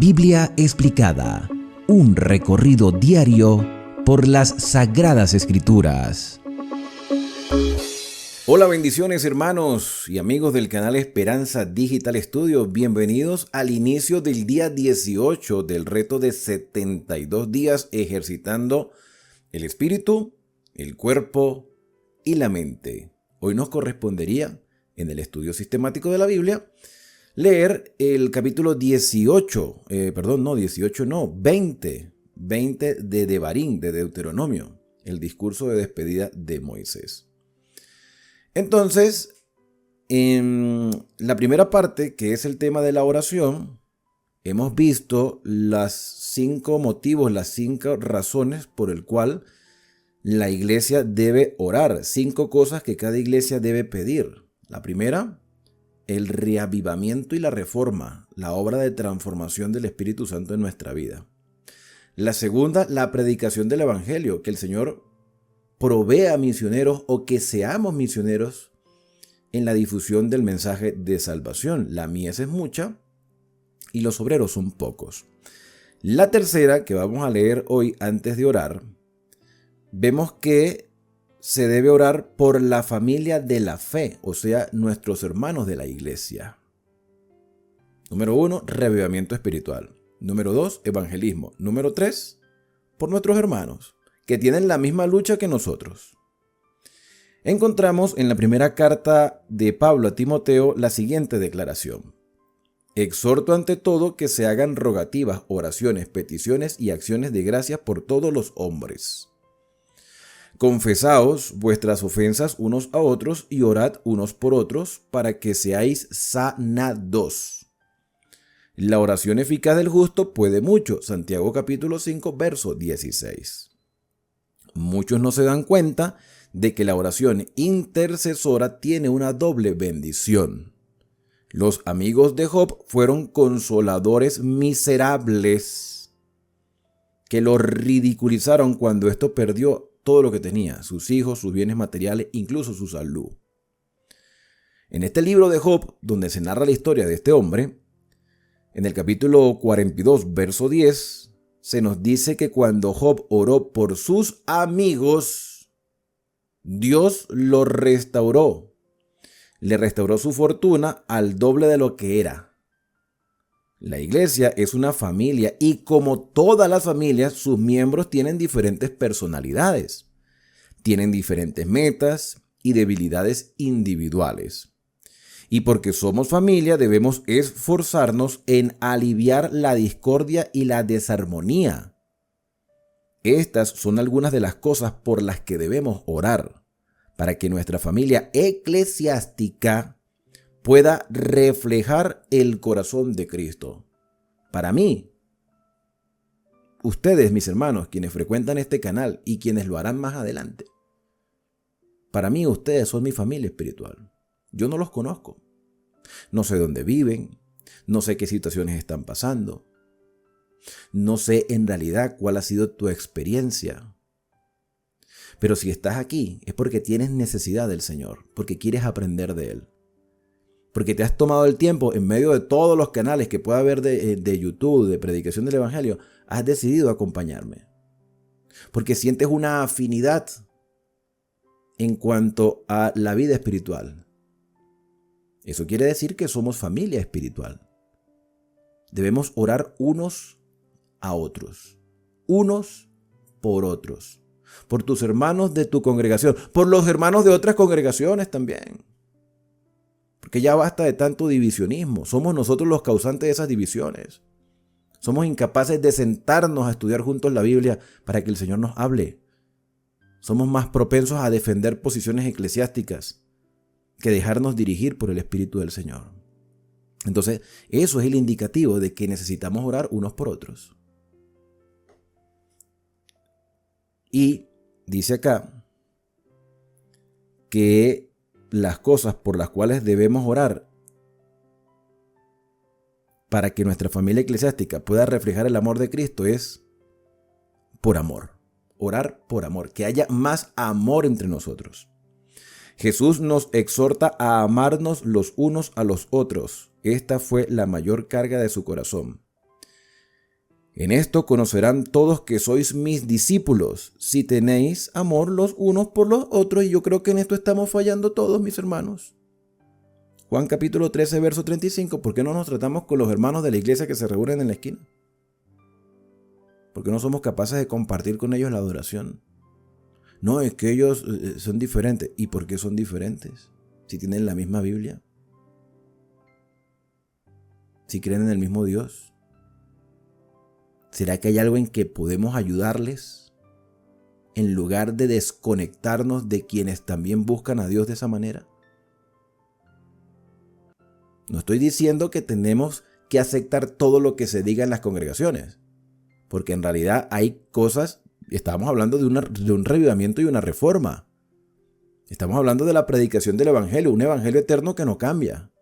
Biblia explicada, un recorrido diario por las Sagradas Escrituras. Hola, bendiciones hermanos y amigos del canal Esperanza Digital Studio. Bienvenidos al inicio del día 18 del reto de 72 días ejercitando el espíritu, el cuerpo y la mente. Hoy nos correspondería, en el estudio sistemático de la Biblia, leer el capítulo 20 de Devarim, de Deuteronomio, el discurso de despedida de Moisés. Entonces, en la primera parte, que es el tema de la oración, hemos visto las 5 motivos, las 5 razones por el cual la iglesia debe orar. 5 cosas que cada iglesia debe pedir. La primera, el reavivamiento y la reforma, la obra de transformación del Espíritu Santo en nuestra vida. La segunda, la predicación del Evangelio, que el Señor provea misioneros o que seamos misioneros en la difusión del mensaje de salvación. La mies es mucha y los obreros son pocos. La tercera, que vamos a leer hoy antes de orar, vemos que se debe orar por la familia de la fe, o sea, nuestros hermanos de la iglesia. Número 1, reavivamiento espiritual. Número 2, evangelismo. Número 3, por nuestros hermanos, que tienen la misma lucha que nosotros. Encontramos en la primera carta de Pablo a Timoteo la siguiente declaración: exhorto ante todo que se hagan rogativas, oraciones, peticiones y acciones de gracias por todos los hombres. Confesaos vuestras ofensas unos a otros y orad unos por otros para que seáis sanados. La oración eficaz del justo puede mucho. Santiago capítulo 5, verso 16. Muchos no se dan cuenta de que la oración intercesora tiene una doble bendición. Los amigos de Job fueron consoladores miserables que lo ridiculizaron cuando éste perdió todo lo que tenía, sus hijos, sus bienes materiales, incluso su salud. En este libro de Job, donde se narra la historia de este hombre, en el capítulo 42, verso 10, se nos dice que cuando Job oró por sus amigos, Dios lo restauró. Le restauró su fortuna al doble de lo que era. La iglesia es una familia y como todas las familias, sus miembros tienen diferentes personalidades, tienen diferentes metas y debilidades individuales. Y porque somos familia, debemos esforzarnos en aliviar la discordia y la desarmonía. Estas son algunas de las cosas por las que debemos orar, para que nuestra familia eclesiástica pueda reflejar el corazón de Cristo. Para mí, ustedes, mis hermanos, quienes frecuentan este canal y quienes lo harán más adelante, para mí ustedes son mi familia espiritual. Yo no los conozco. No sé dónde viven, no sé qué situaciones están pasando, no sé en realidad cuál ha sido tu experiencia. Pero si estás aquí es porque tienes necesidad del Señor, porque quieres aprender de Él. Porque te has tomado el tiempo, en medio de todos los canales que pueda haber de YouTube, de predicación del Evangelio, has decidido acompañarme. Porque sientes una afinidad en cuanto a la vida espiritual. Eso quiere decir que somos familia espiritual. Debemos orar unos a otros, unos por otros, por tus hermanos de tu congregación, por los hermanos de otras congregaciones también. Porque ya basta de tanto divisionismo. Somos nosotros los causantes de esas divisiones. Somos incapaces de sentarnos a estudiar juntos la Biblia para que el Señor nos hable. Somos más propensos a defender posiciones eclesiásticas que dejarnos dirigir por el Espíritu del Señor. Entonces, eso es el indicativo de que necesitamos orar unos por otros. Y dice acá que las cosas por las cuales debemos orar para que nuestra familia eclesiástica pueda reflejar el amor de Cristo es por amor. Orar por amor, que haya más amor entre nosotros. Jesús nos exhorta a amarnos los unos a los otros. Esta fue la mayor carga de su corazón. En esto conocerán todos que sois mis discípulos, si tenéis amor los unos por los otros. Y yo creo que en esto estamos fallando todos, mis hermanos. Juan capítulo 13, verso 35. ¿Por qué no nos tratamos con los hermanos de la iglesia que se reúnen en la esquina? ¿Por qué no somos capaces de compartir con ellos la adoración? No, es que ellos son diferentes. ¿Y por qué son diferentes? Si tienen la misma Biblia. Si creen en el mismo Dios. ¿Será que hay algo en que podemos ayudarles? En lugar de desconectarnos de quienes también buscan a Dios de esa manera. No estoy diciendo que tenemos que aceptar todo lo que se diga en las congregaciones. Porque en realidad hay cosas, estamos hablando de un revivamiento y una reforma. Estamos hablando de la predicación del evangelio, un evangelio eterno que no cambia.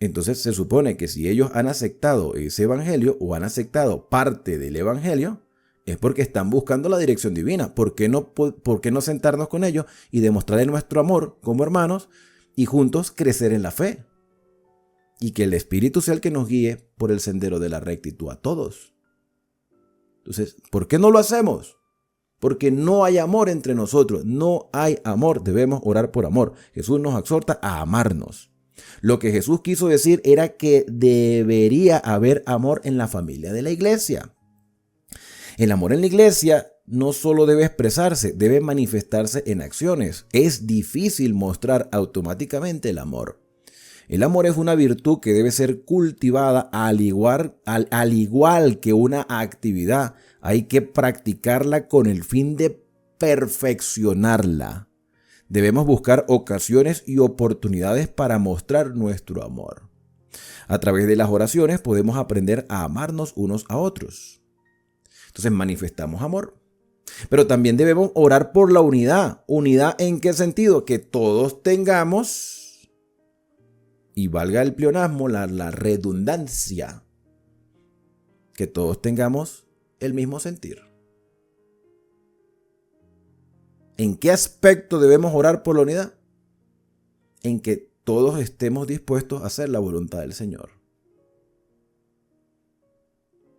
Entonces se supone que si ellos han aceptado ese evangelio o han aceptado parte del evangelio, es porque están buscando la dirección divina. ¿Por qué no sentarnos con ellos y demostrarles nuestro amor como hermanos y juntos crecer en la fe? Y que el Espíritu sea el que nos guíe por el sendero de la rectitud a todos. Entonces, ¿por qué no lo hacemos? Porque no hay amor entre nosotros. No hay amor. Debemos orar por amor. Jesús nos exhorta a amarnos. Lo que Jesús quiso decir era que debería haber amor en la familia de la iglesia. El amor en la iglesia no solo debe expresarse, debe manifestarse en acciones. Es difícil mostrar automáticamente el amor. El amor es una virtud que debe ser cultivada al igual que una actividad. Hay que practicarla con el fin de perfeccionarla. Debemos buscar ocasiones y oportunidades para mostrar nuestro amor. A través de las oraciones podemos aprender a amarnos unos a otros. Entonces manifestamos amor. Pero también debemos orar por la unidad. ¿Unidad en qué sentido? Que todos tengamos... Y valga el pleonasmo, la redundancia, que todos tengamos el mismo sentir. ¿En qué aspecto debemos orar por la unidad? En que todos estemos dispuestos a hacer la voluntad del Señor.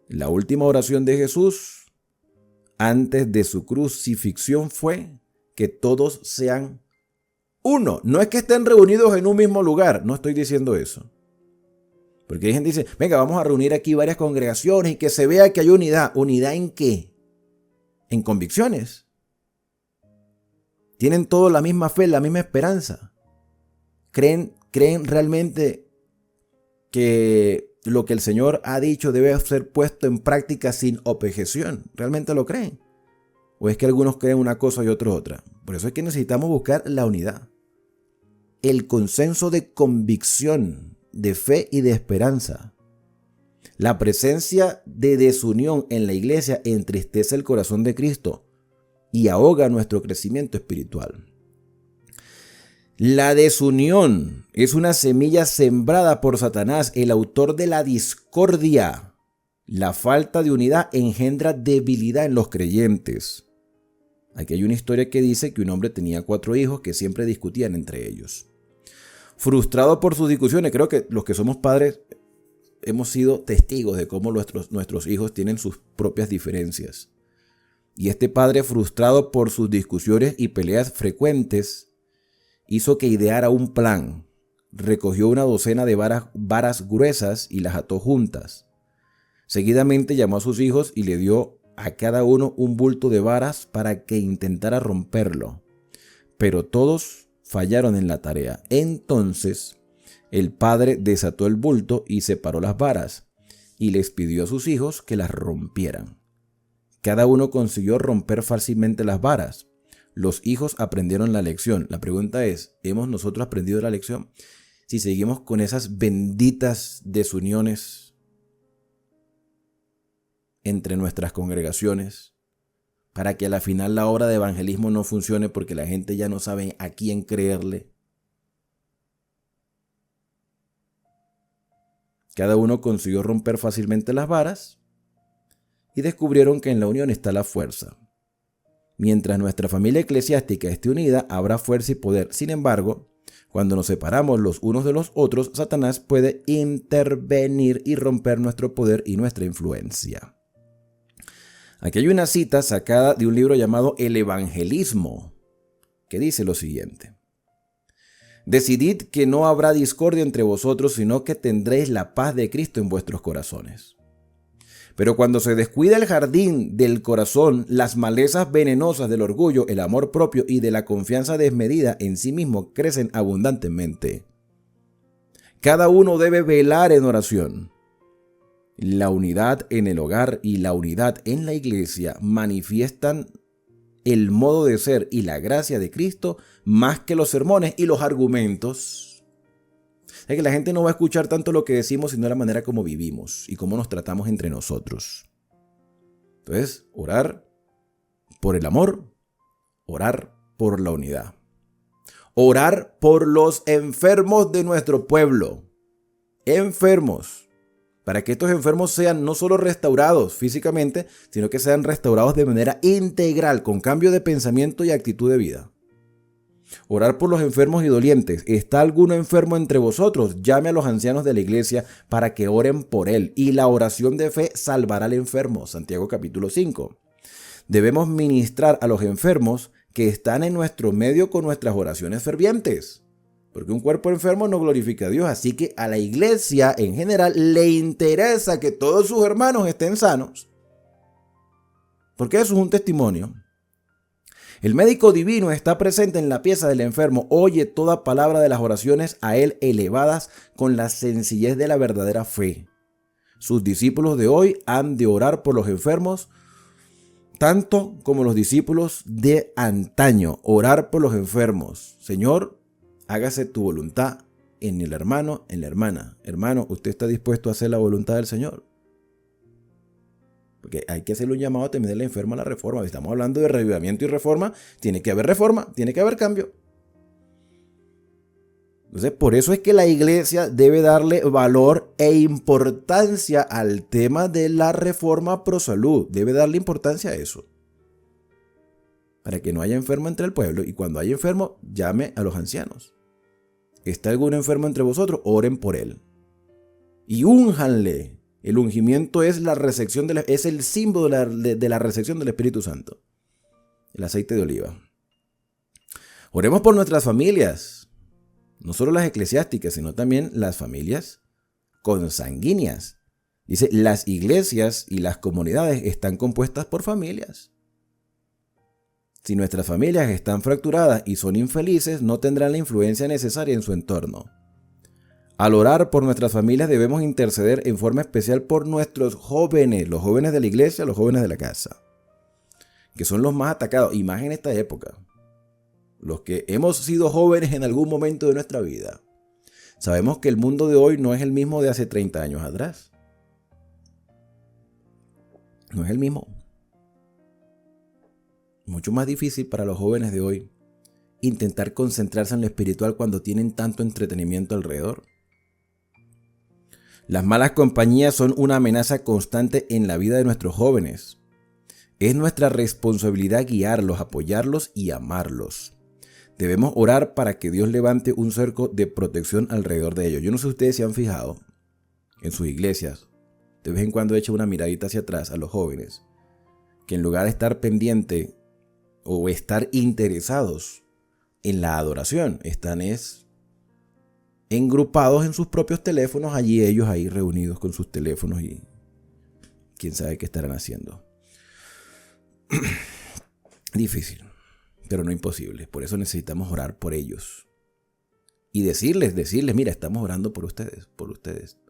La última oración de Jesús antes de su crucifixión fue que todos sean uno. No es que estén reunidos en un mismo lugar. No estoy diciendo eso. Porque hay gente que dice, venga, vamos a reunir aquí varias congregaciones y que se vea que hay unidad. ¿Unidad en qué? En convicciones. Tienen todos la misma fe, la misma esperanza. ¿Creen realmente que lo que el Señor ha dicho debe ser puesto en práctica sin objeción? ¿Realmente lo creen? ¿O es que algunos creen una cosa y otros otra? Por eso es que necesitamos buscar la unidad. El consenso de convicción, de fe y de esperanza. La presencia de desunión en la iglesia entristece el corazón de Cristo y ahoga nuestro crecimiento espiritual. La desunión es una semilla sembrada por Satanás, el autor de la discordia. La falta de unidad engendra debilidad en los creyentes. Aquí hay una historia que dice que un hombre tenía 4 hijos que siempre discutían entre ellos. Frustrado por sus discusiones, creo que los que somos padres hemos sido testigos de cómo nuestros hijos tienen sus propias diferencias. Y este padre, frustrado por sus discusiones y peleas frecuentes, hizo que ideara un plan. Recogió una docena de varas gruesas y las ató juntas. Seguidamente llamó a sus hijos y le dio a cada uno un bulto de varas para que intentara romperlo. Pero todos fallaron en la tarea. Entonces el padre desató el bulto y separó las varas y les pidió a sus hijos que las rompieran. Cada uno consiguió romper fácilmente las varas. Los hijos aprendieron la lección. La pregunta es, ¿hemos nosotros aprendido la lección? Si seguimos con esas benditas desuniones entre nuestras congregaciones, para que a la final la obra de evangelismo no funcione porque la gente ya no sabe a quién creerle. Cada uno consiguió romper fácilmente las varas y descubrieron que en la unión está la fuerza. Mientras nuestra familia eclesiástica esté unida, habrá fuerza y poder. Sin embargo, Cuando nos separamos los unos de los otros, Satanás puede intervenir y romper nuestro poder y nuestra influencia. Aquí hay una cita sacada de un libro llamado El Evangelismo, que dice lo siguiente: Decidid que no habrá discordia entre vosotros, sino que tendréis la paz de Cristo en vuestros corazones. Pero cuando se descuida el jardín del corazón, las malezas venenosas del orgullo, el amor propio y de la confianza desmedida en sí mismo crecen abundantemente. Cada uno debe velar en oración. La unidad en el hogar y la unidad en la iglesia manifiestan el modo de ser y la gracia de Cristo más que los sermones y los argumentos. Es que la gente no va a escuchar tanto lo que decimos, sino la manera como vivimos y cómo nos tratamos entre nosotros. Entonces, orar por el amor, orar por la unidad. Orar por los enfermos de nuestro pueblo. Enfermos. Para que estos enfermos sean no solo restaurados físicamente, sino que sean restaurados de manera integral, con cambio de pensamiento y actitud de vida. Orar por los enfermos y dolientes. ¿Está alguno enfermo entre vosotros? Llame a los ancianos de la iglesia para que oren por él. Y la oración de fe salvará al enfermo. Santiago capítulo 5. Debemos ministrar a los enfermos que están en nuestro medio con nuestras oraciones fervientes. Porque un cuerpo enfermo no glorifica a Dios. Así que a la iglesia en general le interesa que todos sus hermanos estén sanos. Porque eso es un testimonio. El médico divino está presente en la pieza del enfermo, oye toda palabra de las oraciones a él elevadas con la sencillez de la verdadera fe. Sus discípulos de hoy han de orar por los enfermos, tanto como los discípulos de antaño. Orar por los enfermos. Señor, hágase tu voluntad en el hermano, en la hermana. Hermano, ¿usted está dispuesto a hacer la voluntad del Señor? Porque hay que hacerle un llamado a tener la enferma a la reforma. Si estamos hablando de revivimiento y reforma, tiene que haber reforma, tiene que haber cambio. Entonces, por eso es que la iglesia debe darle valor e importancia al tema de la reforma pro salud. Debe darle importancia a eso. Para que no haya enfermo entre el pueblo. Y cuando haya enfermo, llame a los ancianos. ¿Está algún enfermo entre vosotros? Oren por él. Y únjanle. El ungimiento es la recepción es el símbolo de la recepción del Espíritu Santo. El aceite de oliva. Oremos por nuestras familias. No solo las eclesiásticas, sino también las familias consanguíneas. Dice, las iglesias y las comunidades están compuestas por familias. Si nuestras familias están fracturadas y son infelices, no tendrán la influencia necesaria en su entorno. Al orar por nuestras familias debemos interceder en forma especial por nuestros jóvenes, los jóvenes de la iglesia, los jóvenes de la casa, que son los más atacados, y más en esta época. Los que hemos sido jóvenes en algún momento de nuestra vida. Sabemos que el mundo de hoy no es el mismo de hace 30 años atrás. No es el mismo. Mucho más difícil para los jóvenes de hoy intentar concentrarse en lo espiritual cuando tienen tanto entretenimiento alrededor. Las malas compañías son una amenaza constante en la vida de nuestros jóvenes. Es nuestra responsabilidad guiarlos, apoyarlos y amarlos. Debemos orar para que Dios levante un cerco de protección alrededor de ellos. Yo no sé si ustedes se han fijado en sus iglesias. De vez en cuando echa una miradita hacia atrás a los jóvenes, que en lugar de estar pendiente o estar interesados en la adoración, están engrupados en sus propios teléfonos, allí ellos ahí reunidos con sus teléfonos y quién sabe qué estarán haciendo. Difícil, pero no imposible. Por eso necesitamos orar por ellos y decirles, mira, estamos orando por ustedes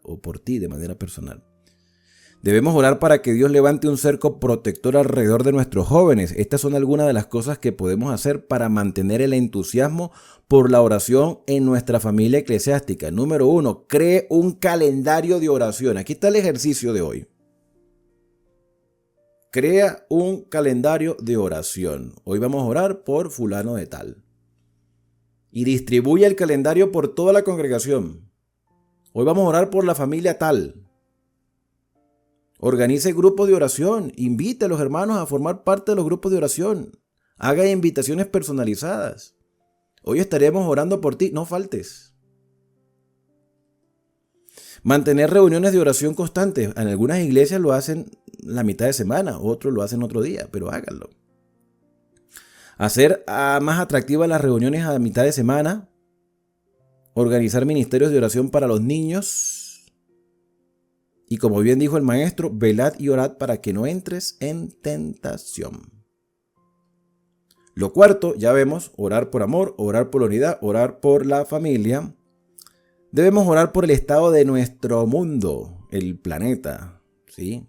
o por ti de manera personal. Debemos orar para que Dios levante un cerco protector alrededor de nuestros jóvenes. Estas son algunas de las cosas que podemos hacer para mantener el entusiasmo por la oración en nuestra familia eclesiástica. Número 1, cree un calendario de oración. Aquí está el ejercicio de hoy. Crea un calendario de oración. Hoy vamos a orar por fulano de tal. Y distribuye el calendario por toda la congregación. Hoy vamos a orar por la familia tal. Organice grupos de oración, invite a los hermanos a formar parte de los grupos de oración, haga invitaciones personalizadas. Hoy estaremos orando por ti, no faltes. Mantener reuniones de oración constantes. En algunas iglesias lo hacen la mitad de semana, otros lo hacen otro día, pero háganlo. Hacer más atractivas las reuniones a mitad de semana. Organizar ministerios de oración para los niños. Y como bien dijo el maestro, velad y orad para que no entres en tentación. Lo cuarto, ya vemos, orar por amor, orar por la unidad, orar por la familia. Debemos orar por el estado de nuestro mundo, el planeta, ¿sí?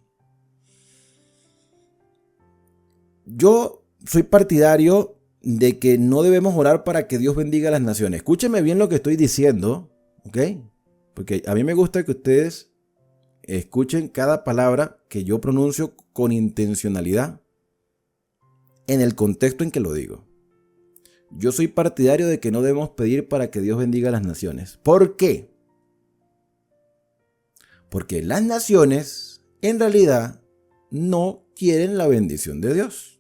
Yo soy partidario de que no debemos orar para que Dios bendiga a las naciones. Escúcheme bien lo que estoy diciendo, ¿ok? Porque a mí me gusta que ustedes escuchen cada palabra que yo pronuncio con intencionalidad en el contexto en que lo digo. Yo soy partidario de que no debemos pedir para que Dios bendiga a las naciones. ¿Por qué? Porque las naciones en realidad no quieren la bendición de Dios.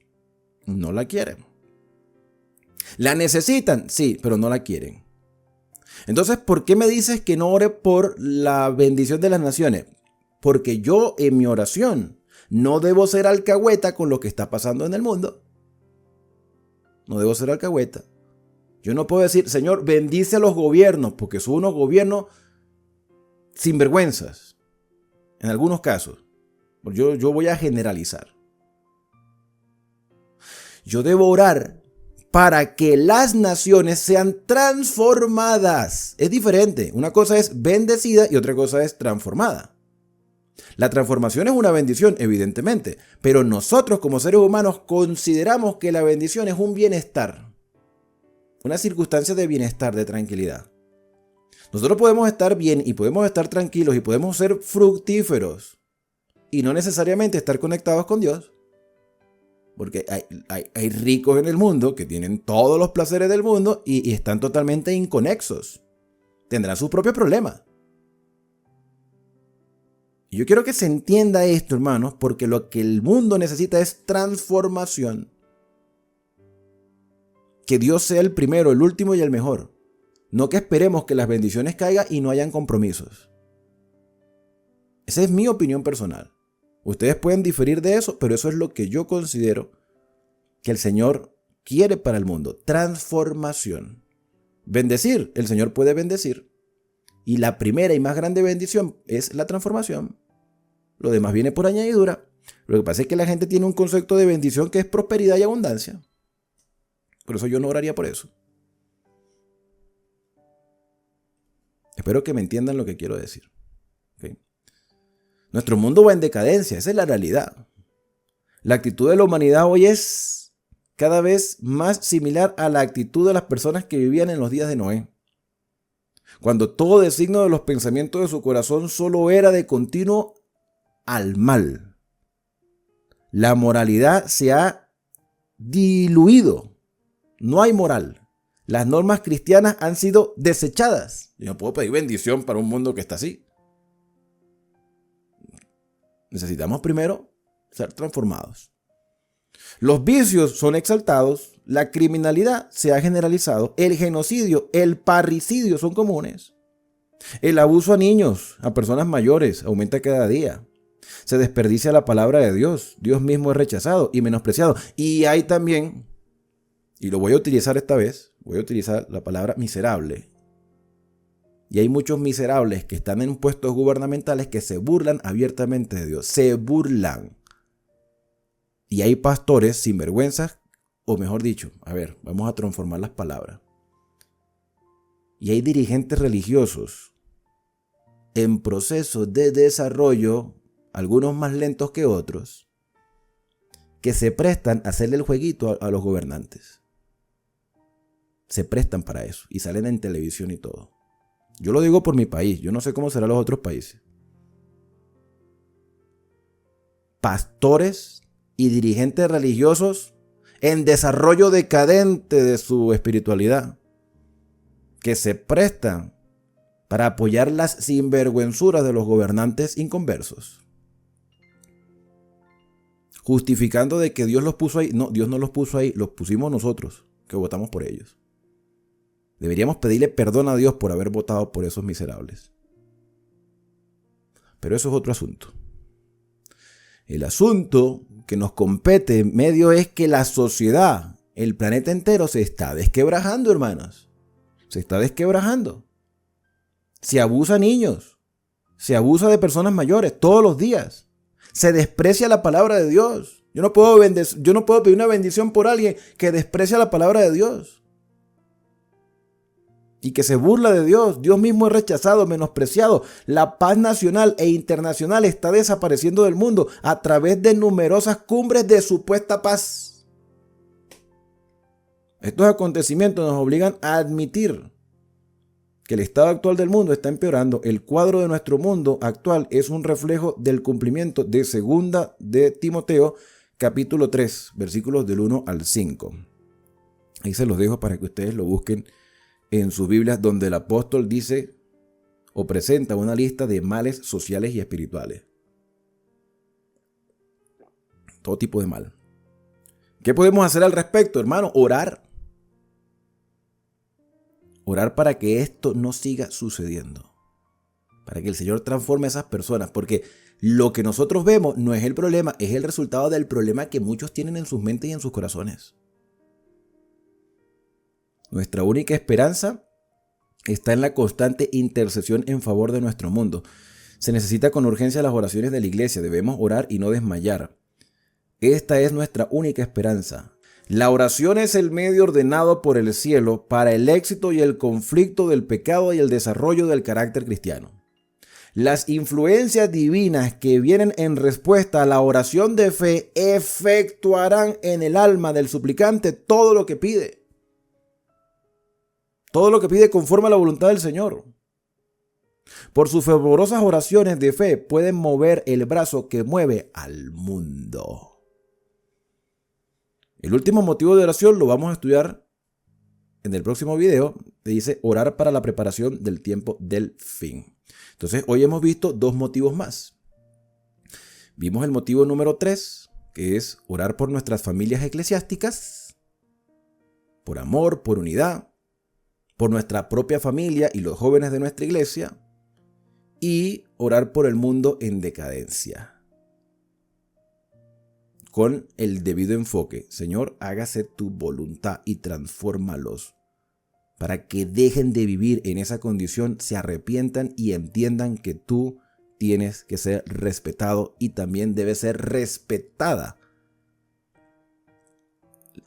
No la quieren. ¿La necesitan? Sí, pero no la quieren. Entonces, ¿por qué me dices que no ore por la bendición de las naciones? Porque yo en mi oración no debo ser alcahueta con lo que está pasando en el mundo. No debo ser alcahueta. Yo no puedo decir, Señor, bendice a los gobiernos, porque son unos gobiernos sinvergüenzas. En algunos casos. Yo voy a generalizar. Yo debo orar para que las naciones sean transformadas. Es diferente. Una cosa es bendecida y otra cosa es transformada. La transformación es una bendición, evidentemente, pero nosotros como seres humanos consideramos que la bendición es un bienestar, una circunstancia de bienestar, de tranquilidad. Nosotros podemos estar bien y podemos estar tranquilos y podemos ser fructíferos y no necesariamente estar conectados con Dios, porque hay ricos en el mundo que tienen todos los placeres del mundo y están totalmente inconexos. Tendrán sus propios problemas. Y yo quiero que se entienda esto, hermanos, porque lo que el mundo necesita es transformación. Que Dios sea el primero, el último y el mejor. No que esperemos que las bendiciones caigan y no hayan compromisos. Esa es mi opinión personal. Ustedes pueden diferir de eso, pero eso es lo que yo considero que el Señor quiere para el mundo. Transformación. Bendecir. El Señor puede bendecir. Y la primera y más grande bendición es la transformación. Lo demás viene por añadidura. Lo que pasa es que la gente tiene un concepto de bendición que es prosperidad y abundancia. Por eso yo no oraría por eso. Espero que me entiendan lo que quiero decir. ¿Okay? Nuestro mundo va en decadencia, esa es la realidad. La actitud de la humanidad hoy es cada vez más similar a la actitud de las personas que vivían en los días de Noé. Cuando todo designo de los pensamientos de su corazón solo era de continuo al mal. La moralidad se ha diluido. No hay moral. Las normas cristianas han sido desechadas. Yo no puedo pedir bendición para un mundo que está así. Necesitamos primero ser transformados. Los vicios son exaltados, la criminalidad se ha generalizado, el genocidio, el parricidio son comunes. El abuso a niños, a personas mayores, aumenta cada día. Se desperdicia la palabra de Dios. Dios mismo es rechazado y menospreciado. Y hay también, y lo voy a utilizar esta vez, voy a utilizar la palabra miserable. Y hay muchos miserables que están en puestos gubernamentales que se burlan abiertamente de Dios. Se burlan. Y hay pastores sinvergüenzas, o mejor dicho, vamos a transformar las palabras. Y hay dirigentes religiosos en proceso de desarrollo, algunos más lentos que otros, que se prestan a hacerle el jueguito a los gobernantes. Se prestan para eso y salen en televisión y todo. Yo lo digo por mi país, yo no sé cómo serán los otros países. Pastores y dirigentes religiosos en desarrollo decadente de su espiritualidad, que se prestan para apoyar las sinvergüenzuras de los gobernantes inconversos, justificando de que Dios los puso ahí. No, Dios no los puso ahí, los pusimos nosotros, que votamos por ellos. Deberíamos pedirle perdón a Dios por haber votado por esos miserables. Pero eso es otro asunto. El asunto que nos compete en medio es que la sociedad, el planeta entero, se está desquebrajando, hermanos. Se está desquebrajando. Se abusa a niños. Se abusa de personas mayores todos los días. Se desprecia la palabra de Dios. Yo no puedo pedir una bendición por alguien que desprecia la palabra de Dios. Y que se burla de Dios. Dios mismo es rechazado, menospreciado. La paz nacional e internacional está desapareciendo del mundo a través de numerosas cumbres de supuesta paz. Estos acontecimientos nos obligan a admitir que el estado actual del mundo está empeorando. El cuadro de nuestro mundo actual es un reflejo del cumplimiento de 2 de Timoteo, capítulo 3, versículos del 1 al 5. Ahí se los dejo para que ustedes lo busquen en sus Biblias, donde el apóstol dice o presenta una lista de males sociales y espirituales. Todo tipo de mal. ¿Qué podemos hacer al respecto, hermano? Orar. Orar para que esto no siga sucediendo. Para que el Señor transforme a esas personas. Porque lo que nosotros vemos no es el problema, es el resultado del problema que muchos tienen en sus mentes y en sus corazones. Nuestra única esperanza está en la constante intercesión en favor de nuestro mundo. Se necesita con urgencia las oraciones de la iglesia. Debemos orar y no desmayar. Esta es nuestra única esperanza. La oración es el medio ordenado por el cielo para el éxito y el conflicto del pecado y el desarrollo del carácter cristiano. Las influencias divinas que vienen en respuesta a la oración de fe efectuarán en el alma del suplicante todo lo que pide. Todo lo que pide conforme a la voluntad del Señor. Por sus fervorosas oraciones de fe pueden mover el brazo que mueve al mundo. El último motivo de oración lo vamos a estudiar en el próximo video. Dice orar para la preparación del tiempo del fin. Entonces hoy hemos visto 2 motivos más. Vimos el motivo número 3, que es orar por nuestras familias eclesiásticas, por amor, por unidad, por nuestra propia familia y los jóvenes de nuestra iglesia, y orar por el mundo en decadencia. Con el debido enfoque. Señor, hágase tu voluntad y transfórmalos para que dejen de vivir en esa condición, se arrepientan y entiendan que tú tienes que ser respetado y también debe ser respetada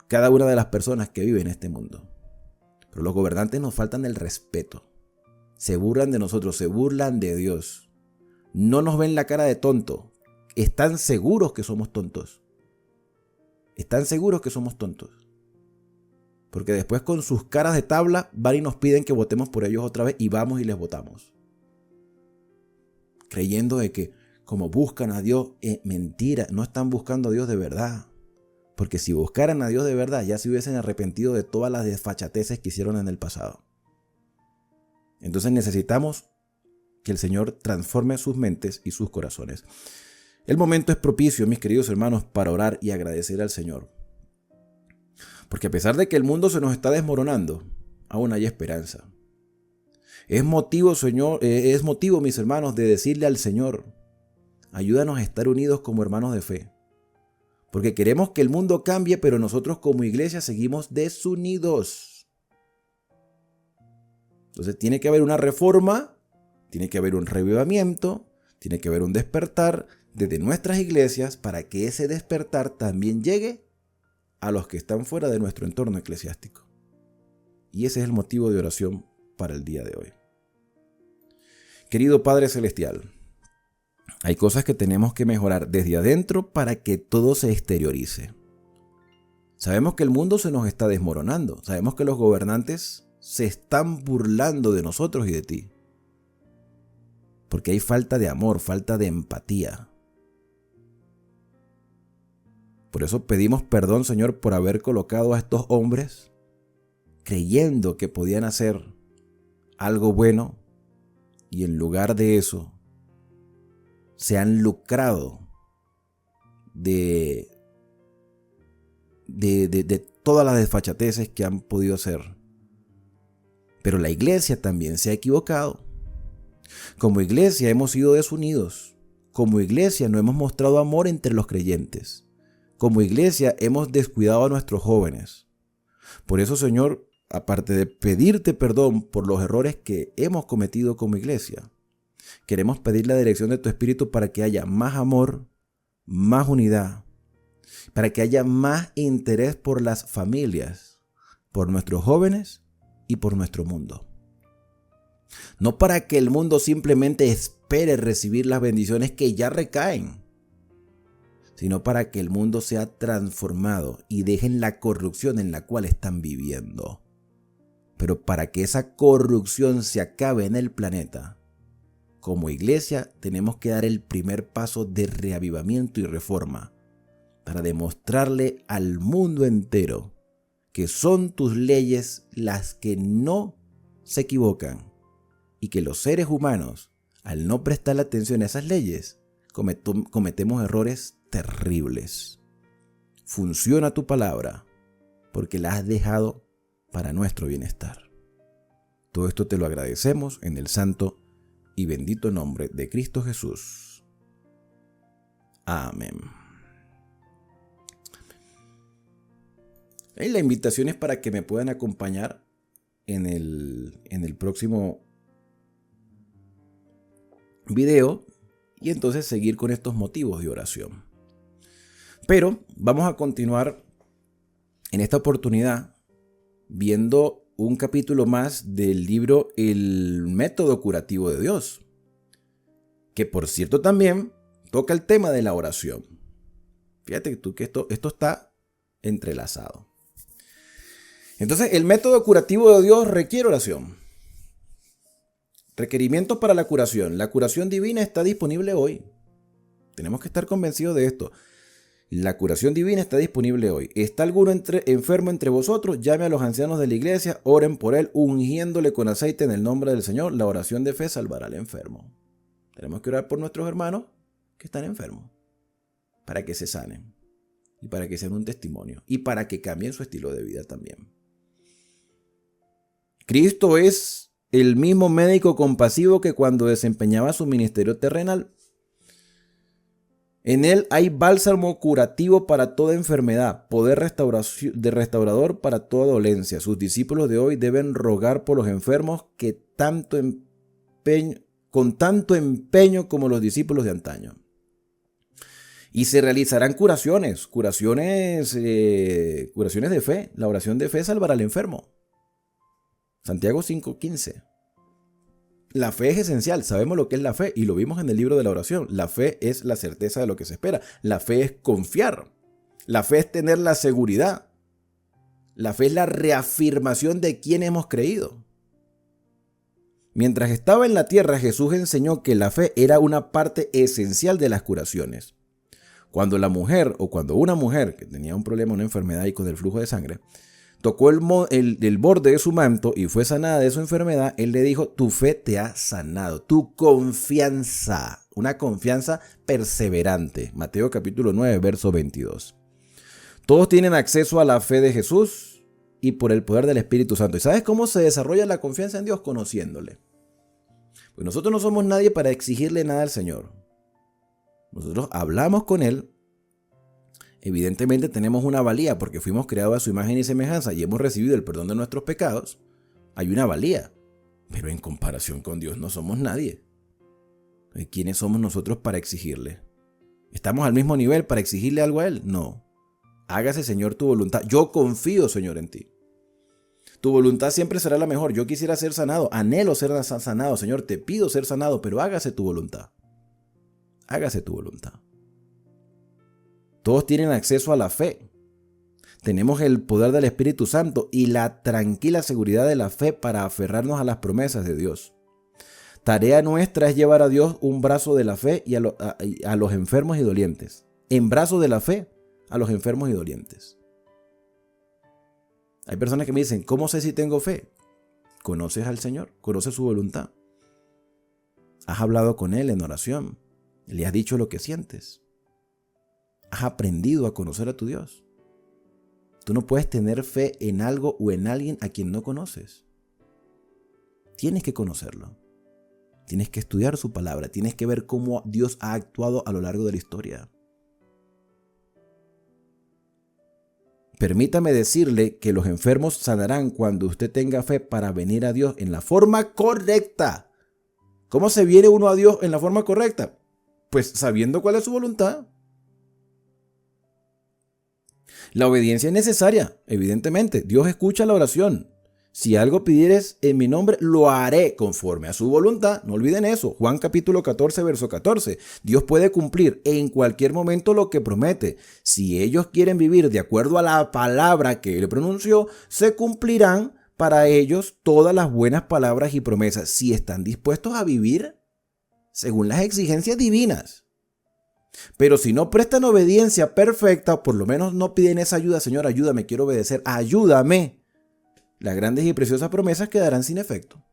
cada una de las personas que viven en este mundo. Pero los gobernantes nos faltan el respeto. Se burlan de nosotros, se burlan de Dios. No nos ven la cara de tonto. Están seguros que somos tontos. Están seguros que somos tontos. Porque después con sus caras de tabla van y nos piden que votemos por ellos otra vez y vamos y les votamos. Creyendo de que como buscan a Dios, mentira, no están buscando a Dios de verdad. Porque si buscaran a Dios de verdad, ya se hubiesen arrepentido de todas las desfachateces que hicieron en el pasado. Entonces necesitamos que el Señor transforme sus mentes y sus corazones. El momento es propicio, mis queridos hermanos, para orar y agradecer al Señor. Porque a pesar de que el mundo se nos está desmoronando, aún hay esperanza. Es motivo, mis hermanos, de decirle al Señor, ayúdanos a estar unidos como hermanos de fe. Porque queremos que el mundo cambie, pero nosotros como iglesia seguimos desunidos. Entonces tiene que haber una reforma, tiene que haber un revivamiento, tiene que haber un despertar desde nuestras iglesias para que ese despertar también llegue a los que están fuera de nuestro entorno eclesiástico. Y ese es el motivo de oración para el día de hoy. Querido Padre Celestial, hay cosas que tenemos que mejorar desde adentro para que todo se exteriorice. Sabemos que el mundo se nos está desmoronando. Sabemos que los gobernantes se están burlando de nosotros y de ti. Porque hay falta de amor, falta de empatía. Por eso pedimos perdón, Señor, por haber colocado a estos hombres creyendo que podían hacer algo bueno y en lugar de eso se han lucrado de todas las desfachateces que han podido hacer Pero la iglesia también se ha equivocado. Como iglesia hemos sido desunidos. Como iglesia no hemos mostrado amor entre los creyentes. Como iglesia hemos descuidado a nuestros jóvenes. Por eso, Señor, aparte de pedirte perdón por los errores que hemos cometido como iglesia, queremos pedir la dirección de tu Espíritu para que haya más amor, más unidad, para que haya más interés por las familias, por nuestros jóvenes y por nuestro mundo. No para que el mundo simplemente espere recibir las bendiciones que ya recaen, sino para que el mundo sea transformado y dejen la corrupción en la cual están viviendo. Pero para que esa corrupción se acabe en el planeta, como iglesia tenemos que dar el primer paso de reavivamiento y reforma para demostrarle al mundo entero que son tus leyes las que no se equivocan y que los seres humanos, al no prestar atención a esas leyes, cometemos errores terribles. Funciona tu palabra porque la has dejado para nuestro bienestar. Todo esto te lo agradecemos en el santo y bendito nombre de Cristo Jesús. Amén. Y la invitación es para que me puedan acompañar en el próximo video y entonces seguir con estos motivos de oración. Pero vamos a continuar en esta oportunidad viendo un capítulo más del libro El método curativo de Dios, que por cierto también toca el tema de la oración. Fíjate tú que esto está entrelazado. Entonces, el método curativo de Dios requiere oración. Requerimientos para la curación. La curación divina está disponible hoy. Tenemos que estar convencidos de esto. La curación divina está disponible hoy. ¿Está alguno enfermo entre vosotros? Llame a los ancianos de la iglesia, oren por él, ungiéndole con aceite en el nombre del Señor. La oración de fe salvará al enfermo. Tenemos que orar por nuestros hermanos que están enfermos, para que se sanen, y para que sean un testimonio, y para que cambien su estilo de vida también. Cristo es el mismo médico compasivo que cuando desempeñaba su ministerio terrenal. En él hay bálsamo curativo para toda enfermedad, poder restaurador para toda dolencia. Sus discípulos de hoy deben rogar por los enfermos con tanto empeño como los discípulos de antaño. Y se realizarán curaciones de fe. La oración de fe salvará al enfermo. Santiago 5:15. La fe es esencial, sabemos lo que es la fe y lo vimos en el libro de la oración. La fe es la certeza de lo que se espera. La fe es confiar. La fe es tener la seguridad. La fe es la reafirmación de quién hemos creído. Mientras estaba en la tierra, Jesús enseñó que la fe era una parte esencial de las curaciones. Cuando una mujer que tenía un problema, una enfermedad y con el flujo de sangre, tocó el borde de su manto y fue sanada de su enfermedad, él le dijo: tu fe te ha sanado, tu confianza, una confianza perseverante. Mateo capítulo 9, verso 22. Todos tienen acceso a la fe de Jesús y por el poder del Espíritu Santo. ¿Y sabes cómo se desarrolla la confianza en Dios? Conociéndole. Pues nosotros no somos nadie para exigirle nada al Señor. Nosotros hablamos con Él. Evidentemente tenemos una valía porque fuimos creados a su imagen y semejanza y hemos recibido el perdón de nuestros pecados. Hay una valía, pero en comparación con Dios no somos nadie. ¿Quiénes somos nosotros para exigirle? ¿Estamos al mismo nivel para exigirle algo a Él? No. Hágase, Señor, tu voluntad. Yo confío, Señor, en ti. Tu voluntad siempre será la mejor. Yo quisiera ser sanado, anhelo ser sanado. Señor, te pido ser sanado, pero hágase tu voluntad. Hágase tu voluntad. Todos tienen acceso a la fe. Tenemos el poder del Espíritu Santo y la tranquila seguridad de la fe para aferrarnos a las promesas de Dios. Tarea nuestra es llevar a Dios un brazo de la fe y a los enfermos y dolientes. En brazo de la fe a los enfermos y dolientes. Hay personas que me dicen: ¿cómo sé si tengo fe? ¿Conoces al Señor? ¿Conoces su voluntad? ¿Has hablado con Él en oración? ¿Le has dicho lo que sientes? ¿Has aprendido a conocer a tu Dios? Tú no puedes tener fe en algo o en alguien a quien no conoces. Tienes que conocerlo. Tienes que estudiar su palabra. Tienes que ver cómo Dios ha actuado a lo largo de la historia. Permítame decirle que los enfermos sanarán cuando usted tenga fe para venir a Dios en la forma correcta. ¿Cómo se viene uno a Dios en la forma correcta? Pues sabiendo cuál es su voluntad. La obediencia es necesaria, evidentemente. Dios escucha la oración. Si algo pidieres en mi nombre, lo haré conforme a su voluntad. No olviden eso. Juan capítulo 14, verso 14. Dios puede cumplir en cualquier momento lo que promete. Si ellos quieren vivir de acuerdo a la palabra que Él pronunció, se cumplirán para ellos todas las buenas palabras y promesas. Si están dispuestos a vivir según las exigencias divinas. Pero si no prestan obediencia perfecta, o por lo menos no piden esa ayuda, Señor, ayúdame, quiero obedecer, ayúdame. Las grandes y preciosas promesas quedarán sin efecto.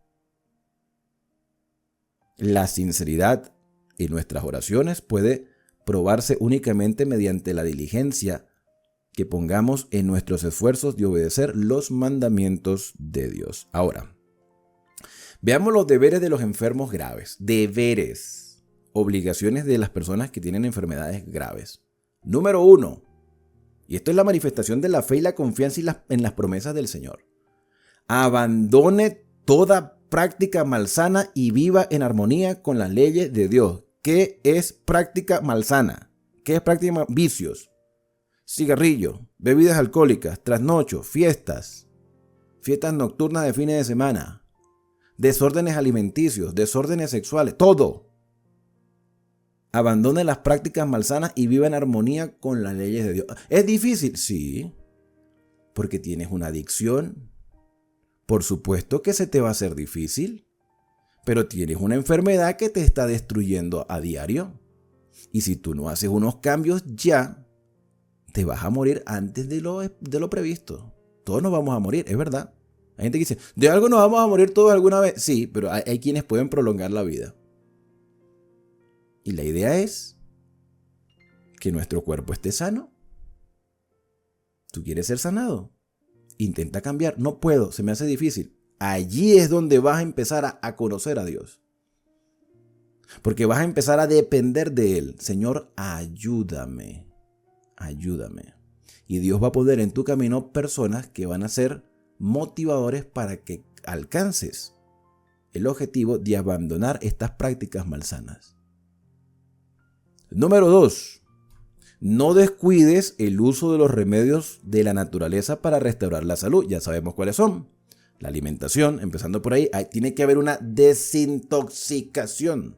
La sinceridad en nuestras oraciones puede probarse únicamente mediante la diligencia que pongamos en nuestros esfuerzos de obedecer los mandamientos de Dios. Ahora, veamos los deberes de los enfermos graves. Deberes, obligaciones de las personas que tienen enfermedades graves. Número 1, y esto es la manifestación de la fe y la confianza en las promesas del Señor. Abandone toda práctica malsana y viva en armonía con las leyes de Dios. ¿Qué es práctica malsana? ¿Qué es práctica vicios? Cigarrillo, bebidas alcohólicas, trasnochos, fiestas nocturnas de fines de semana, desórdenes alimenticios, desórdenes sexuales, todo. Abandone las prácticas malsanas y viva en armonía con las leyes de Dios. ¿Es difícil? Sí, porque tienes una adicción. Por supuesto que se te va a hacer difícil, pero tienes una enfermedad que te está destruyendo a diario. Y si tú no haces unos cambios ya, te vas a morir antes de lo previsto. Todos nos vamos a morir, es verdad. Hay gente que dice, ¿de algo nos vamos a morir todos alguna vez? Sí, pero hay quienes pueden prolongar la vida. Y la idea es que nuestro cuerpo esté sano. ¿Tú quieres ser sanado? Intenta cambiar. No puedo, se me hace difícil. Allí es donde vas a empezar a conocer a Dios. Porque vas a empezar a depender de Él. Señor, ayúdame. Ayúdame. Y Dios va a poner en tu camino personas que van a ser motivadores para que alcances el objetivo de abandonar estas prácticas malsanas. Número 2. No descuides el uso de los remedios de la naturaleza para restaurar la salud. Ya sabemos cuáles son. La alimentación, empezando por ahí, tiene que haber una desintoxicación.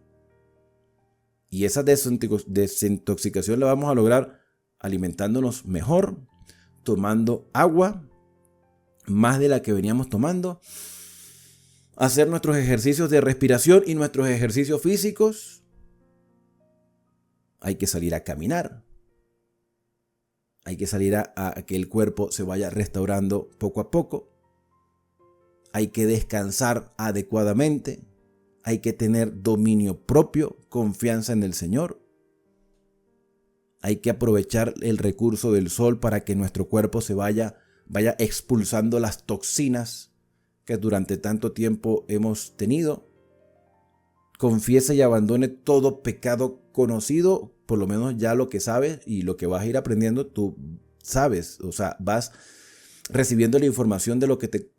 Y esa desintoxicación la vamos a lograr alimentándonos mejor, tomando agua, más de la que veníamos tomando, hacer nuestros ejercicios de respiración y nuestros ejercicios físicos. Hay que salir a caminar. Hay que salir a que el cuerpo se vaya restaurando poco a poco. Hay que descansar adecuadamente. Hay que tener dominio propio, confianza en el Señor. Hay que aprovechar el recurso del sol para que nuestro cuerpo se vaya expulsando las toxinas que durante tanto tiempo hemos tenido. Confiesa y abandone todo pecado conocido, por lo menos ya lo que sabes y lo que vas a ir aprendiendo, tú sabes, o sea, vas recibiendo la información de lo que te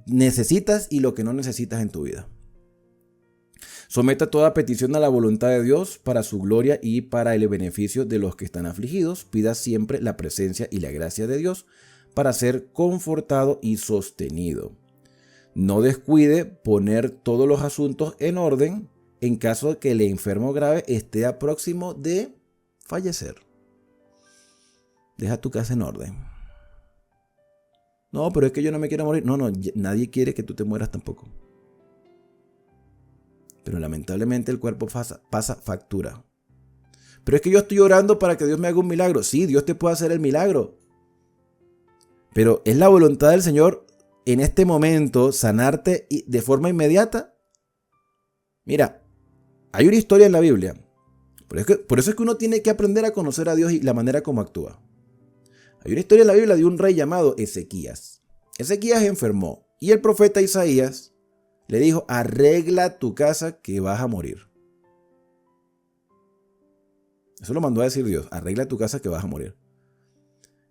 necesitas y lo que no necesitas en tu vida. Someta toda petición a la voluntad de Dios para su gloria y para el beneficio de los que están afligidos. Pida siempre la presencia y la gracia de Dios para ser confortado y sostenido. No descuide poner todos los asuntos en orden en caso de que el enfermo grave esté a próximo de fallecer. Deja tu casa en orden. No, pero es que yo no me quiero morir. No, nadie quiere que tú te mueras tampoco. Pero lamentablemente el cuerpo pasa factura. Pero es que yo estoy orando para que Dios me haga un milagro. Sí, Dios te puede hacer el milagro. Pero ¿es la voluntad del Señor en este momento sanarte de forma inmediata? Mira, hay una historia en la Biblia. Por eso es que uno tiene que aprender a conocer a Dios y la manera como actúa. Hay una historia en la Biblia de un rey llamado Ezequías. Ezequías enfermó y el profeta Isaías Le dijo, arregla tu casa que vas a morir. Eso lo mandó a decir Dios, arregla tu casa que vas a morir.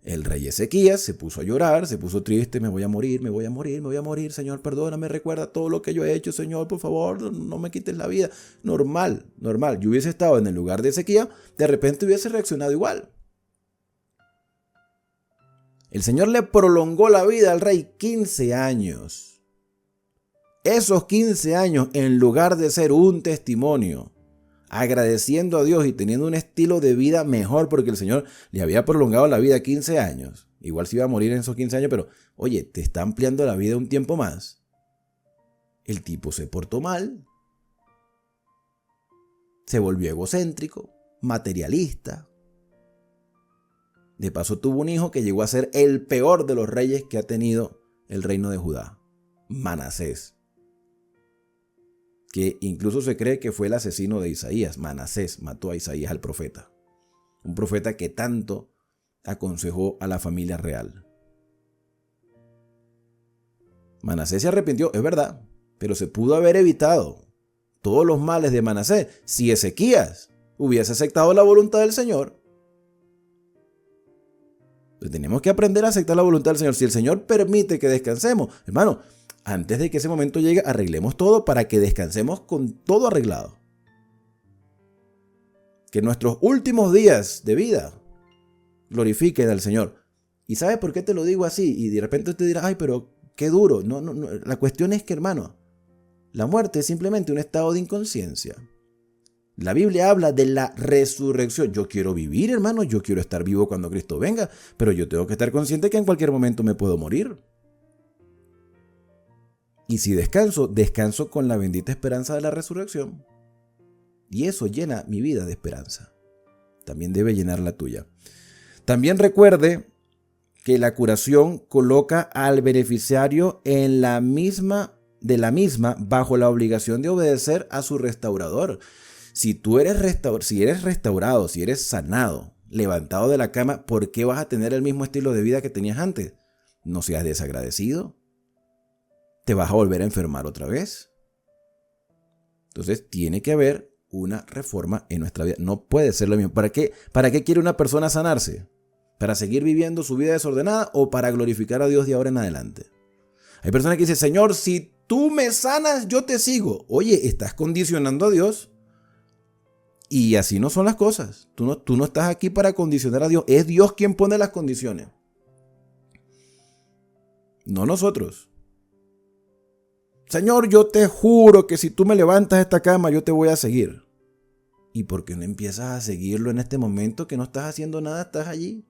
El rey Ezequías se puso a llorar, se puso triste, me voy a morir, Señor, perdóname, recuerda todo lo que yo he hecho, Señor, por favor, no me quites la vida. Normal. Yo hubiese estado en el lugar de Ezequías, de repente hubiese reaccionado igual. El Señor le prolongó la vida al rey 15 años. Esos 15 años, en lugar de ser un testimonio, agradeciendo a Dios y teniendo un estilo de vida mejor porque el Señor le había prolongado la vida 15 años. Igual se iba a morir en esos 15 años, pero oye, te está ampliando la vida un tiempo más. El tipo se portó mal, se volvió egocéntrico, materialista. De paso tuvo un hijo que llegó a ser el peor de los reyes que ha tenido el reino de Judá, Manasés, que incluso se cree que fue el asesino de Isaías. Manasés mató a Isaías, al profeta. Un profeta que tanto aconsejó a la familia real. Manasés se arrepintió, es verdad, pero se pudo haber evitado todos los males de Manasés si Ezequías hubiese aceptado la voluntad del Señor. Pues tenemos que aprender a aceptar la voluntad del Señor. Si el Señor permite que descansemos, hermano, antes de que ese momento llegue, arreglemos todo para que descansemos con todo arreglado. Que nuestros últimos días de vida glorifiquen al Señor. ¿Y sabe por qué te lo digo así? Y de repente usted dirá, ay, pero qué duro. No. La cuestión es que, hermano, la muerte es simplemente un estado de inconsciencia. La Biblia habla de la resurrección. Yo quiero vivir, hermano, yo quiero estar vivo cuando Cristo venga, pero yo tengo que estar consciente que en cualquier momento me puedo morir. Y si descanso con la bendita esperanza de la resurrección. Y eso llena mi vida de esperanza. También debe llenar la tuya. También recuerde que la curación coloca al beneficiario de la misma bajo la obligación de obedecer a su restaurador. Si eres restaurado, si eres sanado, levantado de la cama, ¿por qué vas a tener el mismo estilo de vida que tenías antes? No seas desagradecido. ¿Te vas a volver a enfermar otra vez? Entonces tiene que haber una reforma en nuestra vida. No puede ser lo mismo. ¿Para qué quiere una persona sanarse? ¿Para seguir viviendo su vida desordenada o para glorificar a Dios de ahora en adelante? Hay personas que dicen, Señor, si tú me sanas, yo te sigo. Oye, estás condicionando a Dios. Y así no son las cosas. Tú no estás aquí para condicionar a Dios. Es Dios quien pone las condiciones. No nosotros. Señor, yo te juro que si tú me levantas esta cama, yo te voy a seguir. ¿Y por qué no empiezas a seguirlo en este momento que no estás haciendo nada, estás allí?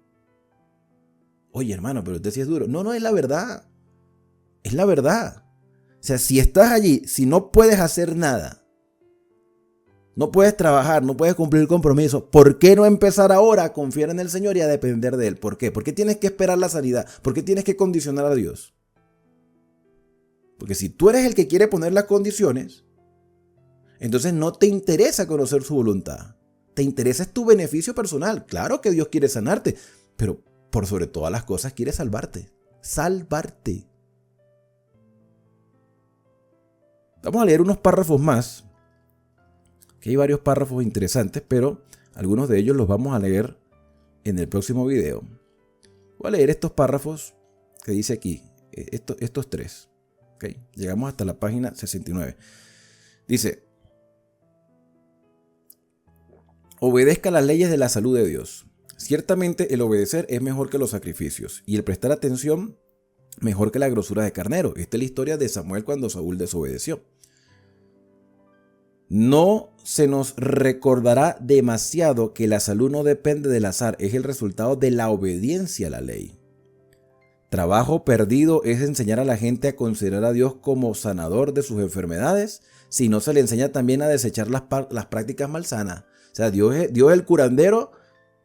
Oye, hermano, pero usted sí es duro. No, es la verdad. Es la verdad. O sea, si estás allí, si no puedes hacer nada, no puedes trabajar, no puedes cumplir el compromiso, ¿por qué no empezar ahora a confiar en el Señor y a depender de Él? ¿Por qué? ¿Por qué tienes que esperar la sanidad? ¿Por qué tienes que condicionar a Dios? Porque si tú eres el que quiere poner las condiciones, entonces no te interesa conocer su voluntad. Te interesa es tu beneficio personal. Claro que Dios quiere sanarte, pero por sobre todas las cosas quiere salvarte. Salvarte. Vamos a leer unos párrafos más. Que hay varios párrafos interesantes, pero algunos de ellos los vamos a leer en el próximo video. Voy a leer estos párrafos que dice aquí, estos tres. Okay. Llegamos hasta la página 69. Dice, obedezca las leyes de la salud de Dios. Ciertamente el obedecer es mejor que los sacrificios y el prestar atención mejor que la grosura de carnero. Esta es la historia de Samuel cuando Saúl desobedeció. No se nos recordará demasiado que la salud no depende del azar, es el resultado de la obediencia a la ley. Trabajo perdido es enseñar a la gente a considerar a Dios como sanador de sus enfermedades, si no se le enseña también a desechar las prácticas malsanas. O sea, Dios es el curandero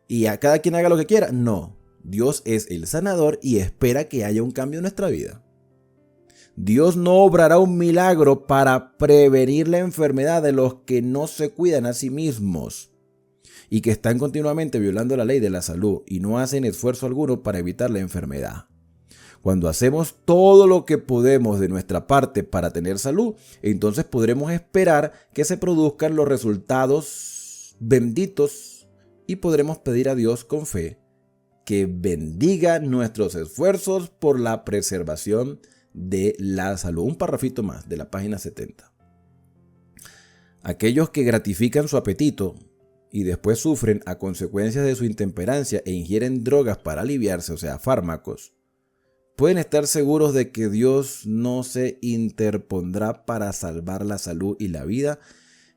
y a cada quien haga lo que quiera. No, Dios es el sanador y espera que haya un cambio en nuestra vida. Dios no obrará un milagro para prevenir la enfermedad de los que no se cuidan a sí mismos y que están continuamente violando la ley de la salud y no hacen esfuerzo alguno para evitar la enfermedad. Cuando hacemos todo lo que podemos de nuestra parte para tener salud, entonces podremos esperar que se produzcan los resultados benditos y podremos pedir a Dios con fe que bendiga nuestros esfuerzos por la preservación de la salud. Un parrafito más de la página 70. Aquellos que gratifican su apetito y después sufren a consecuencia de su intemperancia e ingieren drogas para aliviarse, o sea, fármacos, pueden estar seguros de que Dios no se interpondrá para salvar la salud y la vida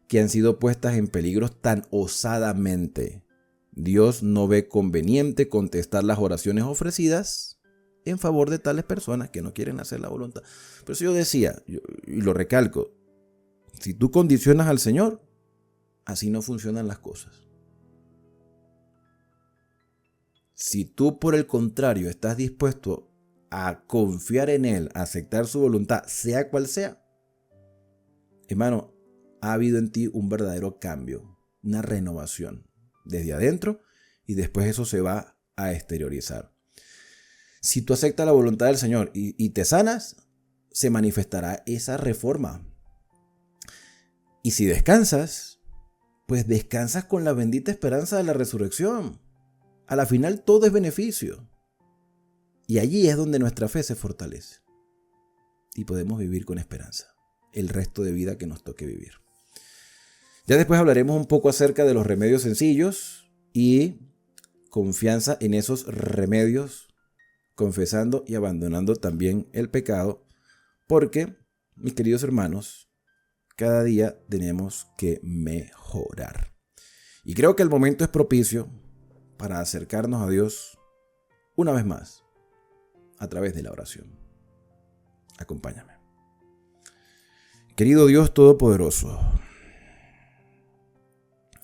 que han sido puestas en peligro tan osadamente. Dios no ve conveniente contestar las oraciones ofrecidas en favor de tales personas que no quieren hacer la voluntad. Por eso yo decía, y lo recalco, si tú condicionas al Señor, así no funcionan las cosas. Si tú, por el contrario, estás dispuesto a confiar en Él, a aceptar su voluntad, sea cual sea, hermano, ha habido en ti un verdadero cambio, una renovación desde adentro y después eso se va a exteriorizar. Si tú aceptas la voluntad del Señor y te sanas, se manifestará esa reforma. Y si descansas, pues descansas con la bendita esperanza de la resurrección. A la final todo es beneficio. Y allí es donde nuestra fe se fortalece. Y podemos vivir con esperanza el resto de vida que nos toque vivir. Ya después hablaremos un poco acerca de los remedios sencillos y confianza en esos remedios, confesando y abandonando también el pecado, porque, mis queridos hermanos, cada día tenemos que mejorar. Y creo que el momento es propicio para acercarnos a Dios una vez más a través de la oración. Acompáñame. Querido Dios Todopoderoso,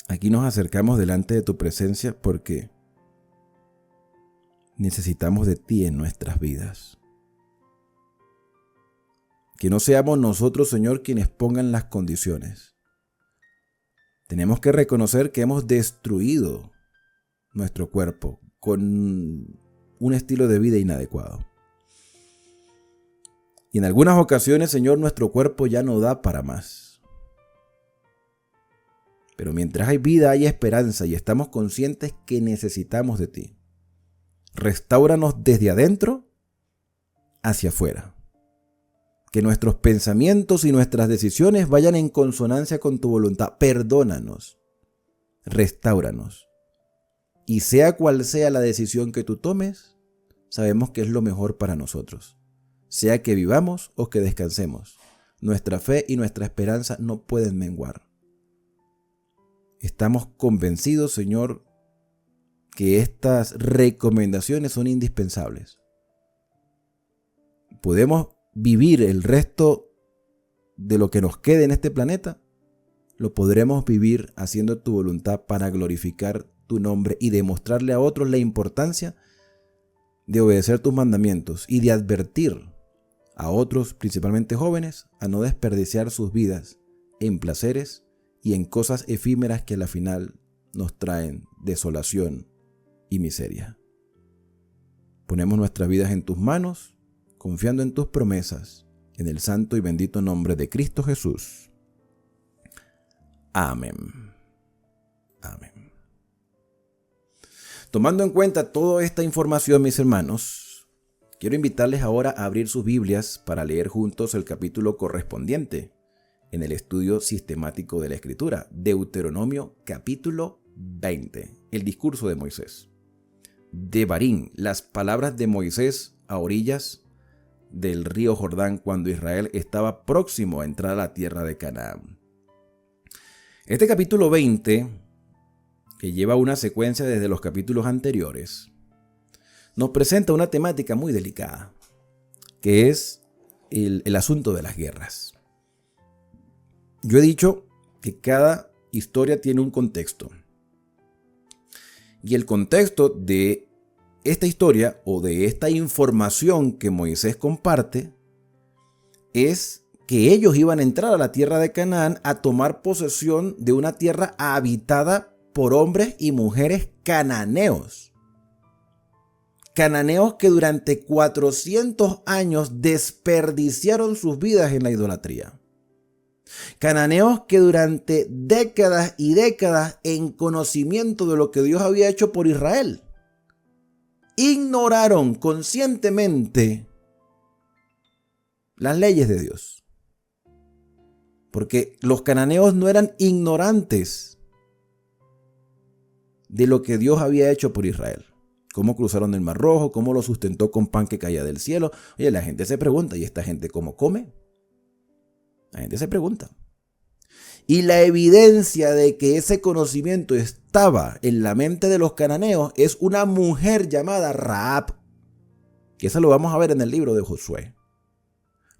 aquí nos acercamos delante de tu presencia porque necesitamos de ti en nuestras vidas. Que no seamos nosotros, Señor, quienes pongan las condiciones. Tenemos que reconocer que hemos destruido nuestro cuerpo con un estilo de vida inadecuado. Y en algunas ocasiones, Señor, nuestro cuerpo ya no da para más. Pero mientras hay vida, hay esperanza y estamos conscientes que necesitamos de ti. Restáuranos desde adentro hacia afuera. Que nuestros pensamientos y nuestras decisiones vayan en consonancia con tu voluntad. Perdónanos, restáuranos. Y sea cual sea la decisión que tú tomes, sabemos que es lo mejor para nosotros. Sea que vivamos o que descansemos, nuestra fe y nuestra esperanza no pueden menguar. Estamos convencidos, Señor, que estas recomendaciones son indispensables. Podemos vivir el resto de lo que nos quede en este planeta, lo podremos vivir haciendo tu voluntad para glorificar tu nombre y demostrarle a otros la importancia de obedecer tus mandamientos y de advertir a otros, principalmente jóvenes, a no desperdiciar sus vidas en placeres y en cosas efímeras que a la final nos traen desolación y miseria. Ponemos nuestras vidas en tus manos, confiando en tus promesas, en el santo y bendito nombre de Cristo Jesús. Amén. Amén. Tomando en cuenta toda esta información, mis hermanos, quiero invitarles ahora a abrir sus Biblias para leer juntos el capítulo correspondiente en el estudio sistemático de la Escritura, Deuteronomio capítulo 20, el discurso de Moisés. Devarim, las palabras de Moisés a orillas del río Jordán cuando Israel estaba próximo a entrar a la tierra de Canaán. Este capítulo 20, que lleva una secuencia desde los capítulos anteriores, nos presenta una temática muy delicada, que es el asunto de las guerras. Yo he dicho que cada historia tiene un contexto. Y el contexto de esta historia o de esta información que Moisés comparte es que ellos iban a entrar a la tierra de Canaán a tomar posesión de una tierra habitada por hombres y mujeres cananeos. Cananeos que durante 400 años desperdiciaron sus vidas en la idolatría. Cananeos que durante décadas y décadas, en conocimiento de lo que Dios había hecho por Israel, ignoraron conscientemente las leyes de Dios. Porque los cananeos no eran ignorantes de lo que Dios había hecho por Israel. Cómo cruzaron el Mar Rojo, cómo lo sustentó con pan que caía del cielo. Oye, la gente se pregunta, ¿y esta gente cómo come? La gente se pregunta. Y la evidencia de que ese conocimiento estaba en la mente de los cananeos es una mujer llamada Rahab, que eso lo vamos a ver en el libro de Josué.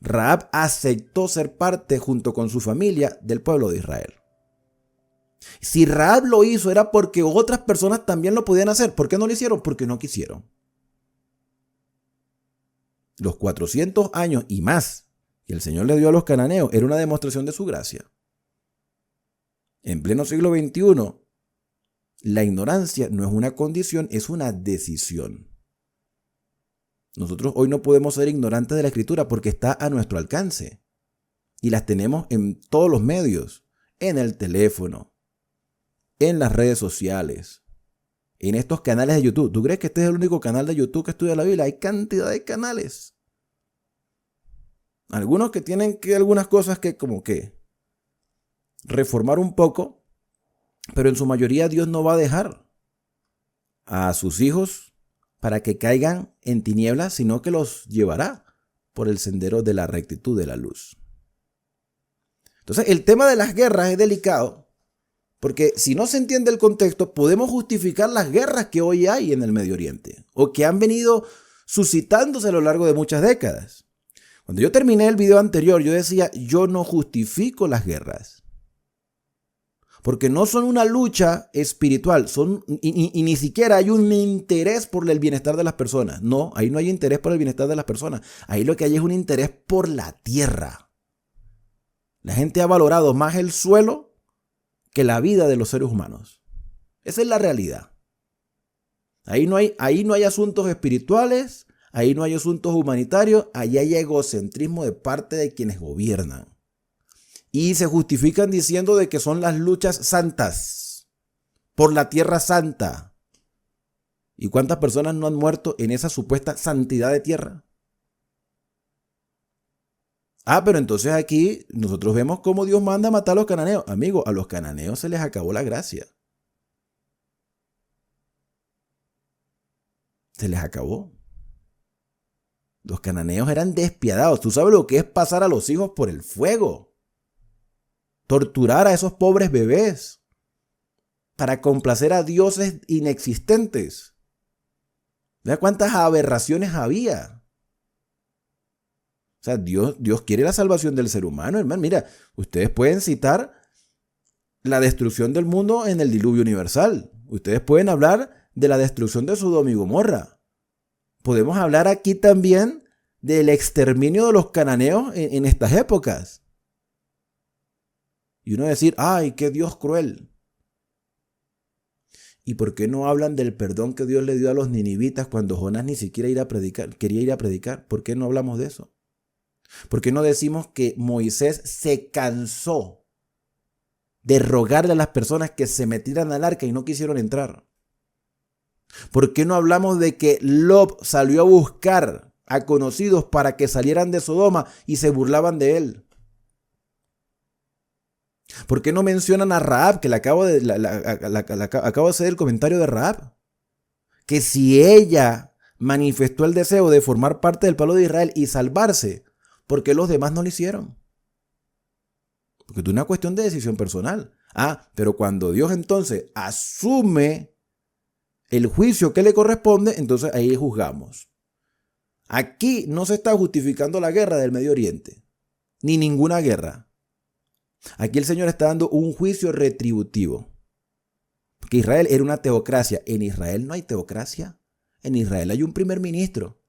Rahab aceptó ser parte junto con su familia del pueblo de Israel. Si Rahab lo hizo era porque otras personas también lo podían hacer. ¿Por qué no lo hicieron? Porque no quisieron. Los 400 años y más que el Señor le dio a los cananeos era una demostración de su gracia. En pleno siglo XXI, la ignorancia no es una condición, es una decisión. Nosotros hoy no podemos ser ignorantes de la Escritura porque está a nuestro alcance. Y las tenemos en todos los medios, en el teléfono, en las redes sociales, en estos canales de YouTube. ¿Tú crees que este es el único canal de YouTube que estudia la Biblia? Hay cantidad de canales. Algunos que tienen algunas cosas que como que reformar un poco, pero en su mayoría Dios no va a dejar a sus hijos para que caigan en tinieblas, sino que los llevará por el sendero de la rectitud de la luz. Entonces, el tema de las guerras es delicado, porque si no se entiende el contexto, podemos justificar las guerras que hoy hay en el Medio Oriente, o que han venido suscitándose a lo largo de muchas décadas. Cuando yo terminé el video anterior, yo decía, yo no justifico las guerras. Porque no son una lucha espiritual, y ni siquiera hay un interés por el bienestar de las personas. No, ahí no hay interés por el bienestar de las personas. Ahí lo que hay es un interés por la tierra. La gente ha valorado más el suelo que la vida de los seres humanos. Esa es la realidad. Ahí no hay asuntos espirituales, ahí no hay asuntos humanitarios, ahí hay egocentrismo de parte de quienes gobiernan. Y se justifican diciendo de que son las luchas santas, por la tierra santa. ¿Y cuántas personas no han muerto en esa supuesta santidad de tierra? Pero entonces aquí nosotros vemos cómo Dios manda a matar a los cananeos. Amigo, a los cananeos se les acabó la gracia. Se les acabó. Los cananeos eran despiadados. ¿Tú sabes lo que es pasar a los hijos por el fuego? Torturar a esos pobres bebés para complacer a dioses inexistentes. Vea cuántas aberraciones había. O sea, Dios quiere la salvación del ser humano, hermano. Mira, ustedes pueden citar la destrucción del mundo en el diluvio universal. Ustedes pueden hablar de la destrucción de Sodoma y Gomorra. Podemos hablar aquí también del exterminio de los cananeos en estas épocas. Y uno decir, ¡ay, qué Dios cruel! ¿Y por qué no hablan del perdón que Dios le dio a los ninivitas cuando Jonás ni siquiera quería ir a predicar? ¿Por qué no hablamos de eso? ¿Por qué no decimos que Moisés se cansó de rogarle a las personas que se metieran al arca y no quisieron entrar? ¿Por qué no hablamos de que Lot salió a buscar a conocidos para que salieran de Sodoma y se burlaban de él? ¿Por qué no mencionan a Rahab, que acabo de hacer el comentario de Rahab? Que si ella manifestó el deseo de formar parte del pueblo de Israel y salvarse, ¿por qué los demás no lo hicieron? Porque es una cuestión de decisión personal. Pero cuando Dios entonces asume el juicio que le corresponde, entonces ahí juzgamos. Aquí no se está justificando la guerra del Medio Oriente, ni ninguna guerra. Aquí el Señor está dando un juicio retributivo. Porque Israel era una teocracia. En Israel no hay teocracia. En Israel hay un primer ministro.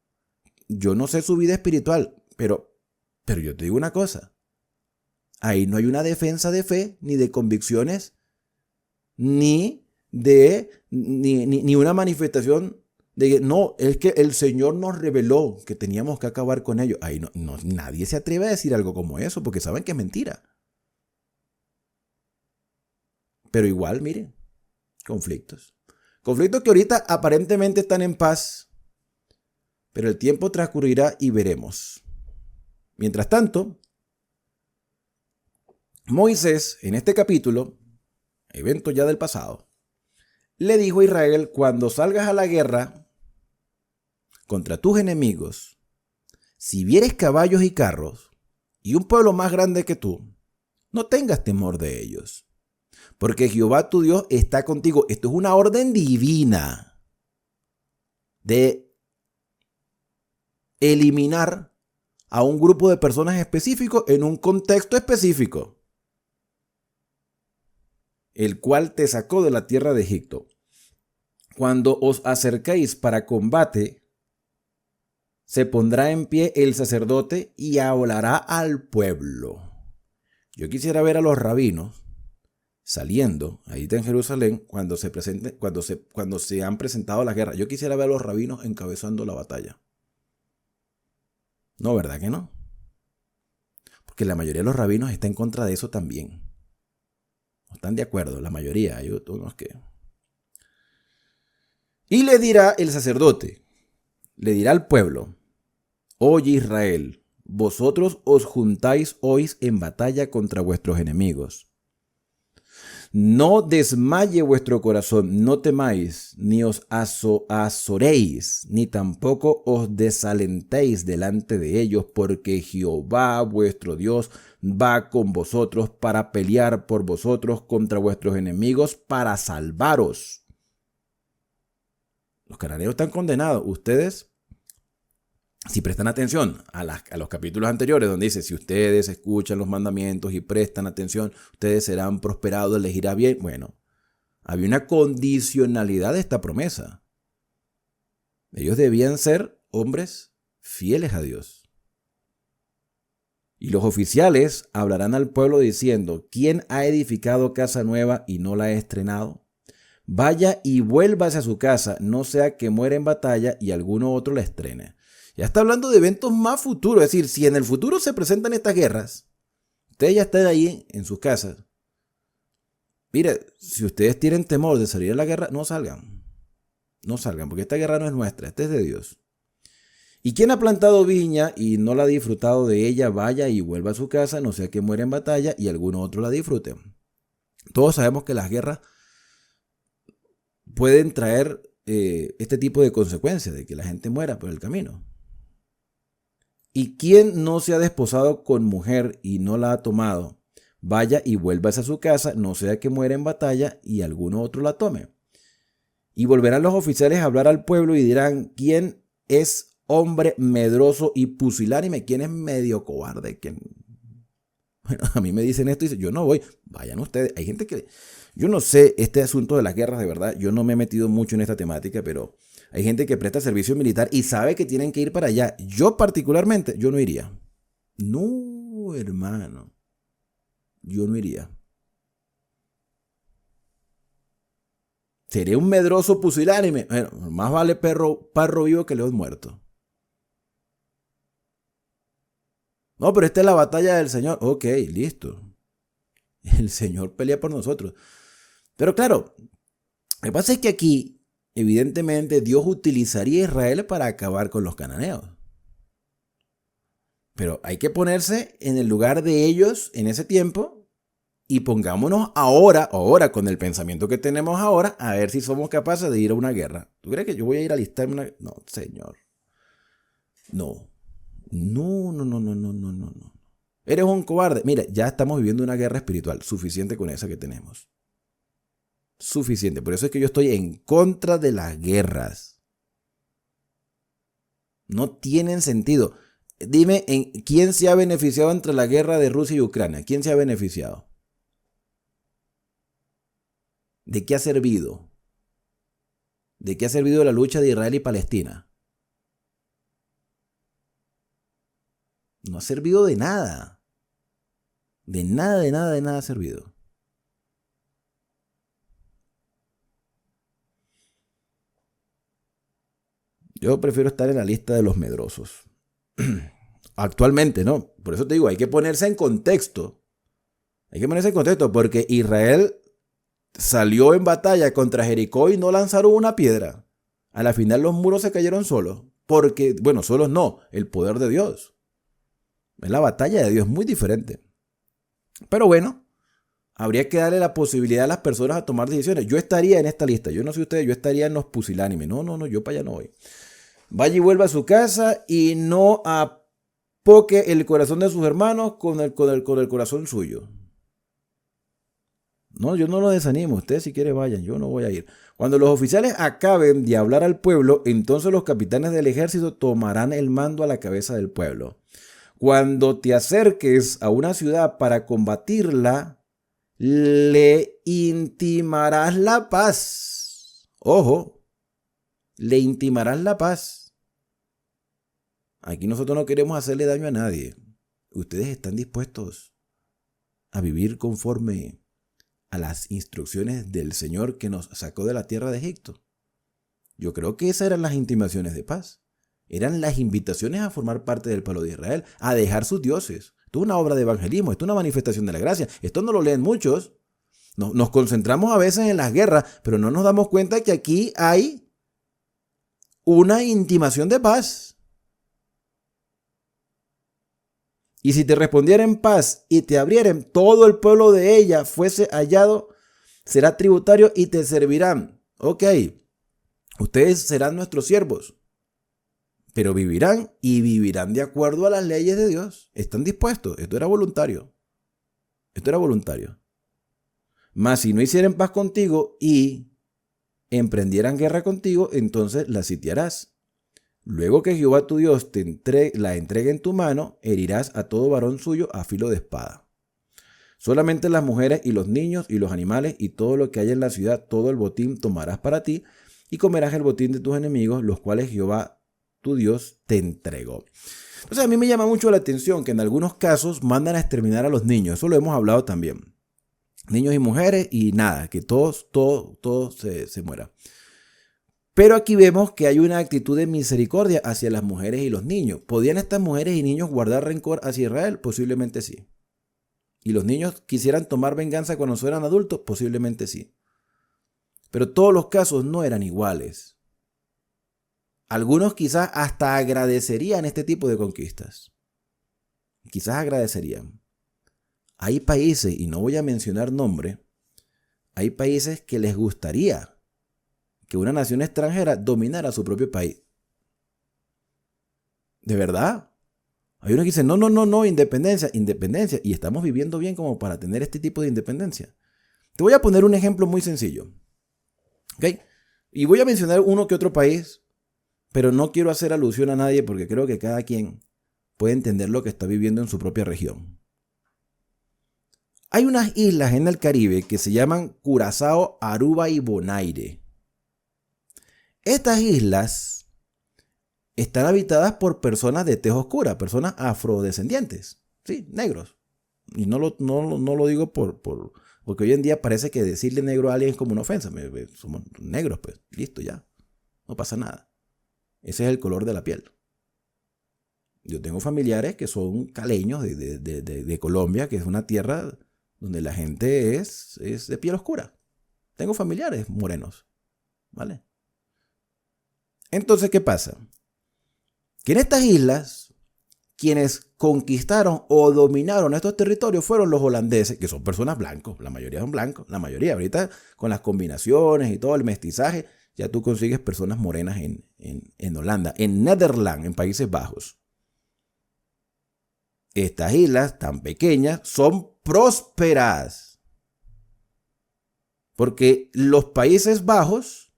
Yo no sé su vida espiritual, pero yo te digo una cosa. Ahí no hay una defensa de fe, ni de convicciones, ni una manifestación De que no, es que el Señor nos reveló que teníamos que acabar con ellos. Ahí nadie se atreve a decir algo como eso porque saben que es mentira. Pero igual, miren, conflictos. Conflictos que ahorita aparentemente están en paz, pero el tiempo transcurrirá y veremos. Mientras tanto, Moisés, en este capítulo, evento ya del pasado, le dijo a Israel: cuando salgas a la guerra contra tus enemigos, si vieres caballos y carros y un pueblo más grande que tú, no tengas temor de ellos, porque Jehová tu Dios está contigo. Esto es una orden divina de eliminar a un grupo de personas específico en un contexto específico, el cual te sacó de la tierra de Egipto. Cuando os acerquéis para combate, se pondrá en pie el sacerdote y hablará al pueblo. Yo quisiera ver a los rabinos saliendo ahí en Jerusalén cuando se han presentado las guerras. Yo quisiera ver a los rabinos encabezando la batalla. No, ¿verdad que no? Porque la mayoría de los rabinos está en contra de eso también. No están de acuerdo, la mayoría. Hay unos que... Y le dirá el sacerdote, le dirá al pueblo: oye Israel, vosotros os juntáis hoy en batalla contra vuestros enemigos. No desmaye vuestro corazón, no temáis, ni os azoréis, ni tampoco os desalentéis delante de ellos, porque Jehová vuestro Dios va con vosotros para pelear por vosotros contra vuestros enemigos, para salvaros. Los cananeos están condenados. Ustedes, si prestan atención a los capítulos anteriores, donde dice: si ustedes escuchan los mandamientos y prestan atención, ustedes serán prosperados, les irá bien. Bueno, había una condicionalidad de esta promesa. Ellos debían ser hombres fieles a Dios. Y los oficiales hablarán al pueblo diciendo: ¿quién ha edificado casa nueva y no la ha estrenado? Vaya y vuélvase a su casa, no sea que muera en batalla y alguno otro la estrene. Ya está hablando de eventos más futuros. Es decir, si en el futuro se presentan estas guerras, ustedes ya están ahí en sus casas. Mire, si ustedes tienen temor de salir a la guerra, no salgan. No salgan, porque esta guerra no es nuestra, esta es de Dios. Y quien ha plantado viña y no la ha disfrutado de ella, vaya y vuelva a su casa, no sea que muera en batalla y alguno otro la disfrute. Todos sabemos que las guerras pueden traer este tipo de consecuencias, de que la gente muera por el camino. Y quien no se ha desposado con mujer y no la ha tomado, vaya y vuélvase a su casa, no sea que muera en batalla y alguno otro la tome. Y volverán los oficiales a hablar al pueblo y dirán: ¿quién es hombre medroso y pusilánime? ¿Quién es medio cobarde? ¿Quién? Bueno, a mí me dicen esto y dicen: yo no voy. Vayan ustedes. Hay gente que... Yo no sé este asunto de las guerras, de verdad. Yo no me he metido mucho en esta temática, pero hay gente que presta servicio militar y sabe que tienen que ir para allá. Yo particularmente, yo no iría. No, hermano. Yo no iría. Seré un medroso pusilánime. Bueno, más vale parro vivo que león muerto. No, pero esta es la batalla del Señor. Ok, listo. El Señor pelea por nosotros. Pero claro, lo que pasa es que aquí, evidentemente, Dios utilizaría a Israel para acabar con los cananeos. Pero hay que ponerse en el lugar de ellos en ese tiempo y pongámonos ahora con el pensamiento que tenemos ahora, a ver si somos capaces de ir a una guerra. ¿Tú crees que yo voy a ir a alistarme una... No, señor. No. No. Eres un cobarde. Mira, ya estamos viviendo una guerra espiritual. Suficiente con esa que tenemos. Suficiente. Por eso es que yo estoy en contra de las guerras. No tienen sentido. Dime, ¿quién se ha beneficiado entre la guerra de Rusia y Ucrania? ¿Quién se ha beneficiado? ¿De qué ha servido? ¿De qué ha servido la lucha de Israel y Palestina? No ha servido de nada. De nada ha servido. Yo prefiero estar en la lista de los medrosos. Actualmente, ¿no? Por eso te digo, hay que ponerse en contexto. Hay que ponerse en contexto porque Israel salió en batalla contra Jericó y no lanzaron una piedra. A la final los muros se cayeron solos. Porque, bueno, solos no, el poder de Dios. Es la batalla de Dios, muy diferente. Pero bueno, habría que darle la posibilidad a las personas a tomar decisiones. Yo estaría en esta lista, yo no sé ustedes, yo estaría en los pusilánimes. No, yo para allá no voy. Vaya y vuelva a su casa y no apoque el corazón de sus hermanos con el corazón suyo. No, yo no lo desanimo. Ustedes si quieren vayan, yo no voy a ir. Cuando los oficiales acaben de hablar al pueblo, entonces los capitanes del ejército tomarán el mando a la cabeza del pueblo. Cuando te acerques a una ciudad para combatirla, le intimarás la paz. Ojo, le intimarás la paz. Aquí nosotros no queremos hacerle daño a nadie. Ustedes están dispuestos a vivir conforme a las instrucciones del Señor que nos sacó de la tierra de Egipto. Yo creo que esas eran las intimaciones de paz. Eran las invitaciones a formar parte del pueblo de Israel, a dejar sus dioses. Esto es una obra de evangelismo, esto es una manifestación de la gracia. Esto no lo leen muchos. Nos concentramos a veces en las guerras, pero no nos damos cuenta que aquí hay una intimación de paz. Y si te respondiera en paz y te abrieren, todo el pueblo de ella fuese hallado, será tributario y te servirán. Ok, ustedes serán nuestros siervos, pero vivirán y vivirán de acuerdo a las leyes de Dios. ¿Están dispuestos? Esto era voluntario. Mas si no hicieren paz contigo y emprendieran guerra contigo, entonces la sitiarás. Luego que Jehová tu Dios la entregue en tu mano, herirás a todo varón suyo a filo de espada. Solamente las mujeres y los niños y los animales y todo lo que haya en la ciudad, todo el botín tomarás para ti y comerás el botín de tus enemigos, los cuales Jehová tu Dios te entregó. Entonces a mí me llama mucho la atención que en algunos casos mandan a exterminar a los niños. Eso lo hemos hablado también. Niños y mujeres y nada, que todo se muera. Pero aquí vemos que hay una actitud de misericordia hacia las mujeres y los niños. ¿Podían estas mujeres y niños guardar rencor hacia Israel? Posiblemente sí. ¿Y los niños quisieran tomar venganza cuando fueran adultos? Posiblemente sí. Pero todos los casos no eran iguales. Algunos quizás hasta agradecerían este tipo de conquistas. Quizás agradecerían. Hay países, y no voy a mencionar nombre, hay países que les gustaría que una nación extranjera dominara su propio país. ¿De verdad? Hay uno que dice, no, independencia, y estamos viviendo bien como para tener este tipo de independencia. Te voy a poner un ejemplo muy sencillo. ¿Ok? Y voy a mencionar uno que otro país, pero no quiero hacer alusión a nadie porque creo que cada quien puede entender lo que está viviendo en su propia región. Hay unas islas en el Caribe que se llaman Curazao, Aruba y Bonaire. Estas islas están habitadas por personas de tez oscura, personas afrodescendientes, sí, negros. Y no lo digo porque hoy en día parece que decirle negro a alguien es como una ofensa. Somos negros, pues, listo, ya. No pasa nada. Ese es el color de la piel. Yo tengo familiares que son caleños de Colombia, que es una tierra donde la gente es de piel oscura. Tengo familiares morenos, ¿vale? Entonces, ¿qué pasa? Que en estas islas, quienes conquistaron o dominaron estos territorios fueron los holandeses, que son personas blancos, la mayoría son blancos, la mayoría. Ahorita con las combinaciones y todo el mestizaje, ya tú consigues personas morenas en Holanda, en Nederland, en Países Bajos. Estas islas tan pequeñas son prósperas, porque los Países Bajos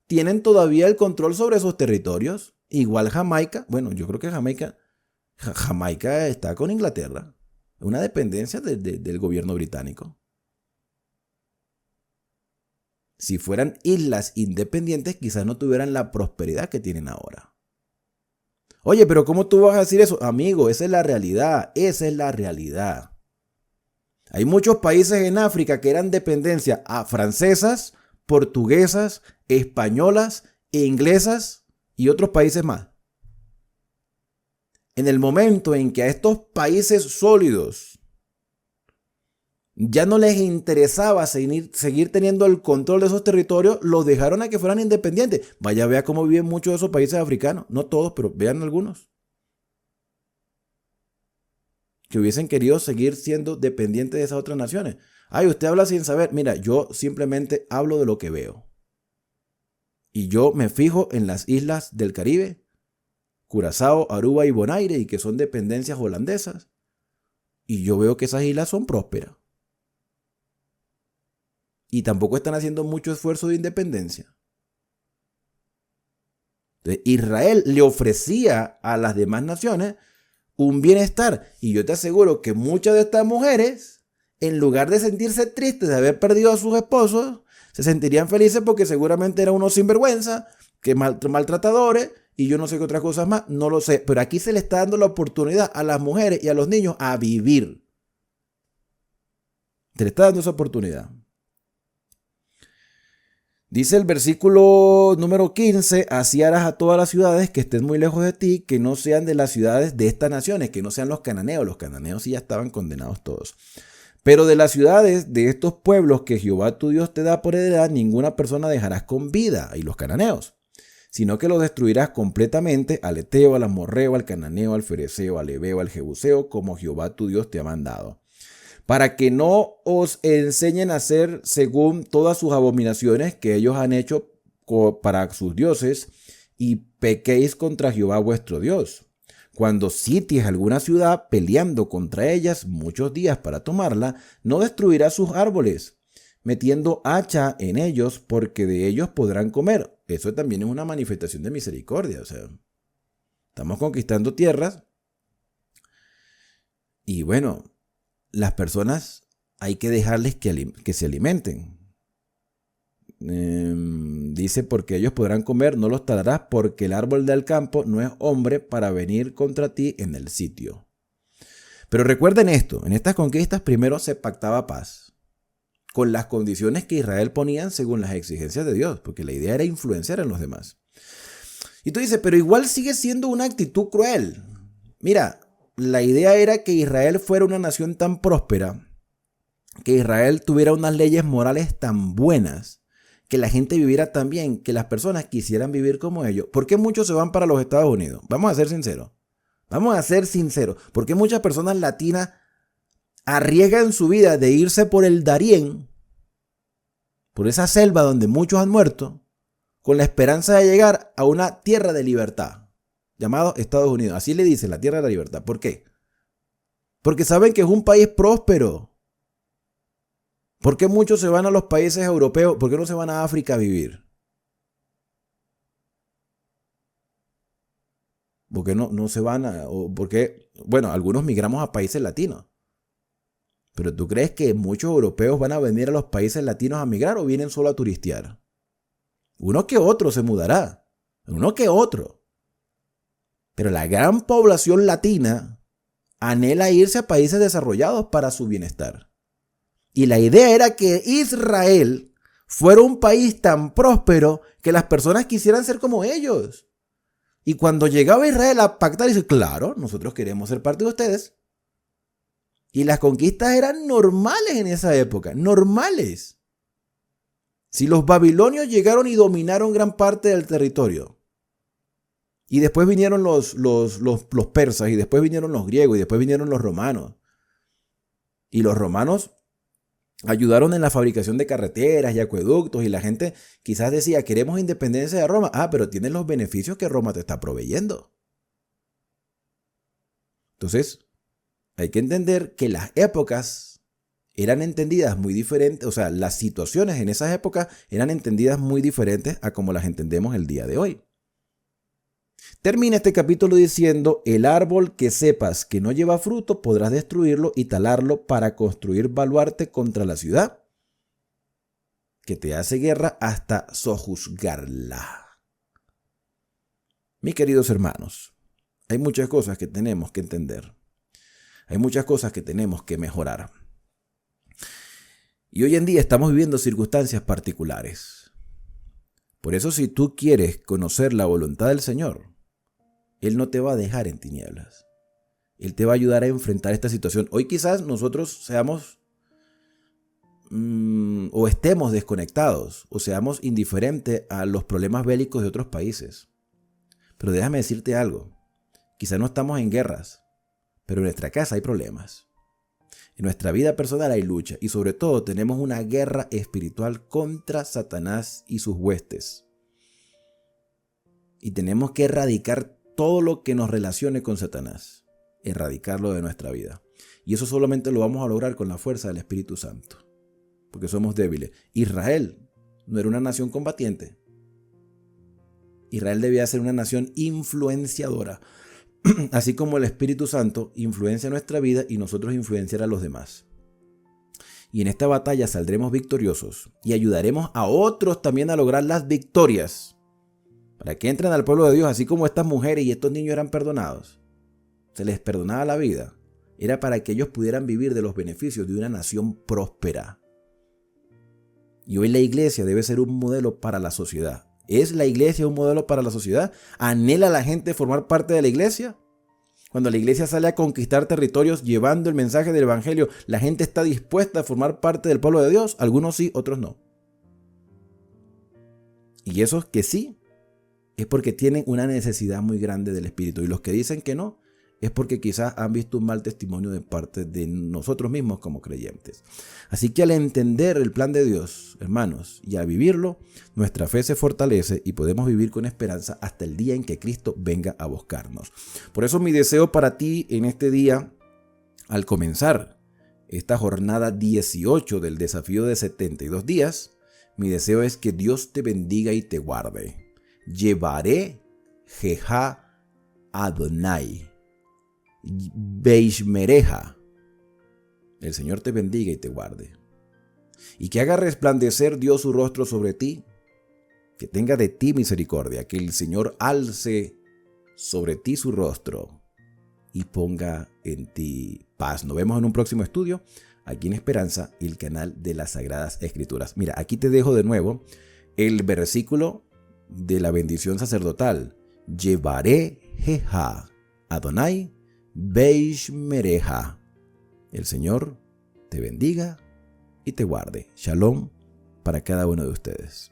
tienen todavía el control sobre esos territorios. Igual Jamaica, bueno, yo creo que Jamaica está con Inglaterra, una dependencia del gobierno británico. Si fueran islas independientes, quizás no tuvieran la prosperidad que tienen ahora. Oye, pero ¿cómo tú vas a decir eso? Amigo, esa es la realidad, Hay muchos países en África que eran dependencia a francesas, portuguesas, españolas e inglesas y otros países más. En el momento en que a estos países sólidos ya no les interesaba seguir teniendo el control de esos territorios, los dejaron a que fueran independientes. Vaya, vea cómo viven muchos de esos países africanos. No todos, pero vean algunos. Que hubiesen querido seguir siendo dependientes de esas otras naciones. Ay, usted habla sin saber. Mira, yo simplemente hablo de lo que veo. Y yo me fijo en las islas del Caribe, Curazao, Aruba y Bonaire, y que son dependencias holandesas. Y yo veo que esas islas son prósperas. Y tampoco están haciendo mucho esfuerzo de independencia. Entonces, Israel le ofrecía a las demás naciones un bienestar. Y yo te aseguro que muchas de estas mujeres, en lugar de sentirse tristes de haber perdido a sus esposos, se sentirían felices porque seguramente eran unos sinvergüenza, que maltratadores, y yo no sé qué otras cosas más, no lo sé. Pero aquí se le está dando la oportunidad a las mujeres y a los niños a vivir. Se le está dando esa oportunidad. Dice el versículo número 15, así harás a todas las ciudades que estén muy lejos de ti, que no sean de las ciudades de estas naciones, que no sean los cananeos sí ya estaban condenados todos. Pero de las ciudades de estos pueblos que Jehová tu Dios te da por heredad, ninguna persona dejarás con vida, y los cananeos, sino que los destruirás completamente, al eteo, al amorreo, al cananeo, al fereceo, al heveo, al jebuseo, como Jehová tu Dios te ha mandado. Para que no os enseñen a hacer según todas sus abominaciones que ellos han hecho para sus dioses, y pequéis contra Jehová vuestro Dios. Cuando sities alguna ciudad peleando contra ellas muchos días para tomarla, no destruirás sus árboles, metiendo hacha en ellos, porque de ellos podrán comer. Eso también es una manifestación de misericordia. O sea, estamos conquistando tierras y bueno, las personas hay que dejarles que se alimenten. Dice, porque ellos podrán comer, no los talarás, porque el árbol del campo no es hombre para venir contra ti en el sitio. Pero recuerden esto, en estas conquistas primero se pactaba paz, con las condiciones que Israel ponía según las exigencias de Dios, porque la idea era influenciar en los demás. Y tú dices, pero igual sigue siendo una actitud cruel. Mira, la idea era que Israel fuera una nación tan próspera, que Israel tuviera unas leyes morales tan buenas, que la gente viviera tan bien, que las personas quisieran vivir como ellos. ¿Por qué muchos se van para los Estados Unidos? Vamos a ser sinceros. ¿Por qué muchas personas latinas arriesgan su vida de irse por el Darién, por esa selva donde muchos han muerto, con la esperanza de llegar a una tierra de libertad, llamado Estados Unidos? Así le dicen, la tierra de la libertad. ¿Por qué? Porque saben que es un país próspero. ¿Por qué muchos se van a los países europeos? ¿Por qué no se van a África a vivir? ¿Por qué no se van a...? Bueno, algunos migramos a países latinos. ¿Pero tú crees que muchos europeos van a venir a los países latinos a migrar o vienen solo a turistear? Uno que otro se mudará. Uno que otro. Pero la gran población latina anhela irse a países desarrollados para su bienestar. Y la idea era que Israel fuera un país tan próspero que las personas quisieran ser como ellos. Y cuando llegaba Israel a pactar, dice, claro, nosotros queremos ser parte de ustedes. Y las conquistas eran normales en esa época, normales. Si los babilonios llegaron y dominaron gran parte del territorio, y después vinieron los persas, y después vinieron los griegos, y después vinieron los romanos. Y los romanos ayudaron en la fabricación de carreteras y acueductos, y la gente quizás decía, queremos independencia de Roma. Ah, pero tienes los beneficios que Roma te está proveyendo. Entonces, hay que entender que las épocas eran entendidas muy diferentes, o sea, las situaciones en esas épocas eran entendidas muy diferentes a como las entendemos el día de hoy. Termina este capítulo diciendo, el árbol que sepas que no lleva fruto podrás destruirlo y talarlo para construir baluarte contra la ciudad que te hace guerra hasta sojuzgarla. Mis queridos hermanos, hay muchas cosas que tenemos que entender. Hay muchas cosas que tenemos que mejorar. Y hoy en día estamos viviendo circunstancias particulares. Por eso, si tú quieres conocer la voluntad del Señor, Él no te va a dejar en tinieblas. Él te va a ayudar a enfrentar esta situación. Hoy quizás nosotros seamos o estemos desconectados o seamos indiferentes a los problemas bélicos de otros países. Pero déjame decirte algo. Quizás no estamos en guerras, pero en nuestra casa hay problemas. En nuestra vida personal hay lucha y sobre todo tenemos una guerra espiritual contra Satanás y sus huestes. Y tenemos que erradicar todo lo que nos relacione con Satanás. Erradicarlo de nuestra vida. Y eso solamente lo vamos a lograr con la fuerza del Espíritu Santo. Porque somos débiles. Israel no era una nación combatiente. Israel debía ser una nación influenciadora. Así como el Espíritu Santo influencia nuestra vida y nosotros influenciar a los demás. Y en esta batalla saldremos victoriosos y ayudaremos a otros también a lograr las victorias. Para que entren al pueblo de Dios, así como estas mujeres y estos niños eran perdonados. Se les perdonaba la vida. Era para que ellos pudieran vivir de los beneficios de una nación próspera. Y hoy la iglesia debe ser un modelo para la sociedad. ¿Es la iglesia un modelo para la sociedad? ¿Anhela la gente formar parte de la iglesia? Cuando la iglesia sale a conquistar territorios llevando el mensaje del evangelio, ¿la gente está dispuesta a formar parte del pueblo de Dios? Algunos sí, otros no. Y esos que sí, es porque tienen una necesidad muy grande del Espíritu. Y los que dicen que no, es porque quizás han visto un mal testimonio de parte de nosotros mismos como creyentes. Así que al entender el plan de Dios, hermanos, y al vivirlo, nuestra fe se fortalece y podemos vivir con esperanza hasta el día en que Cristo venga a buscarnos. Por eso mi deseo para ti en este día, al comenzar esta jornada 18 del desafío de 72 días, mi deseo es que Dios te bendiga y te guarde. Llevaré Jeha Adonai. Beishmereja. El Señor te bendiga y te guarde. Y que haga resplandecer Dios su rostro sobre ti. Que tenga de ti misericordia. Que el Señor alce sobre ti su rostro y ponga en ti paz. Nos vemos en un próximo estudio aquí en Esperanza, el canal de las Sagradas Escrituras. Mira, aquí te dejo de nuevo el versículo de la bendición sacerdotal. Llevaré Jeha Adonai Beishmereja. El Señor te bendiga y te guarde. Shalom para cada uno de ustedes.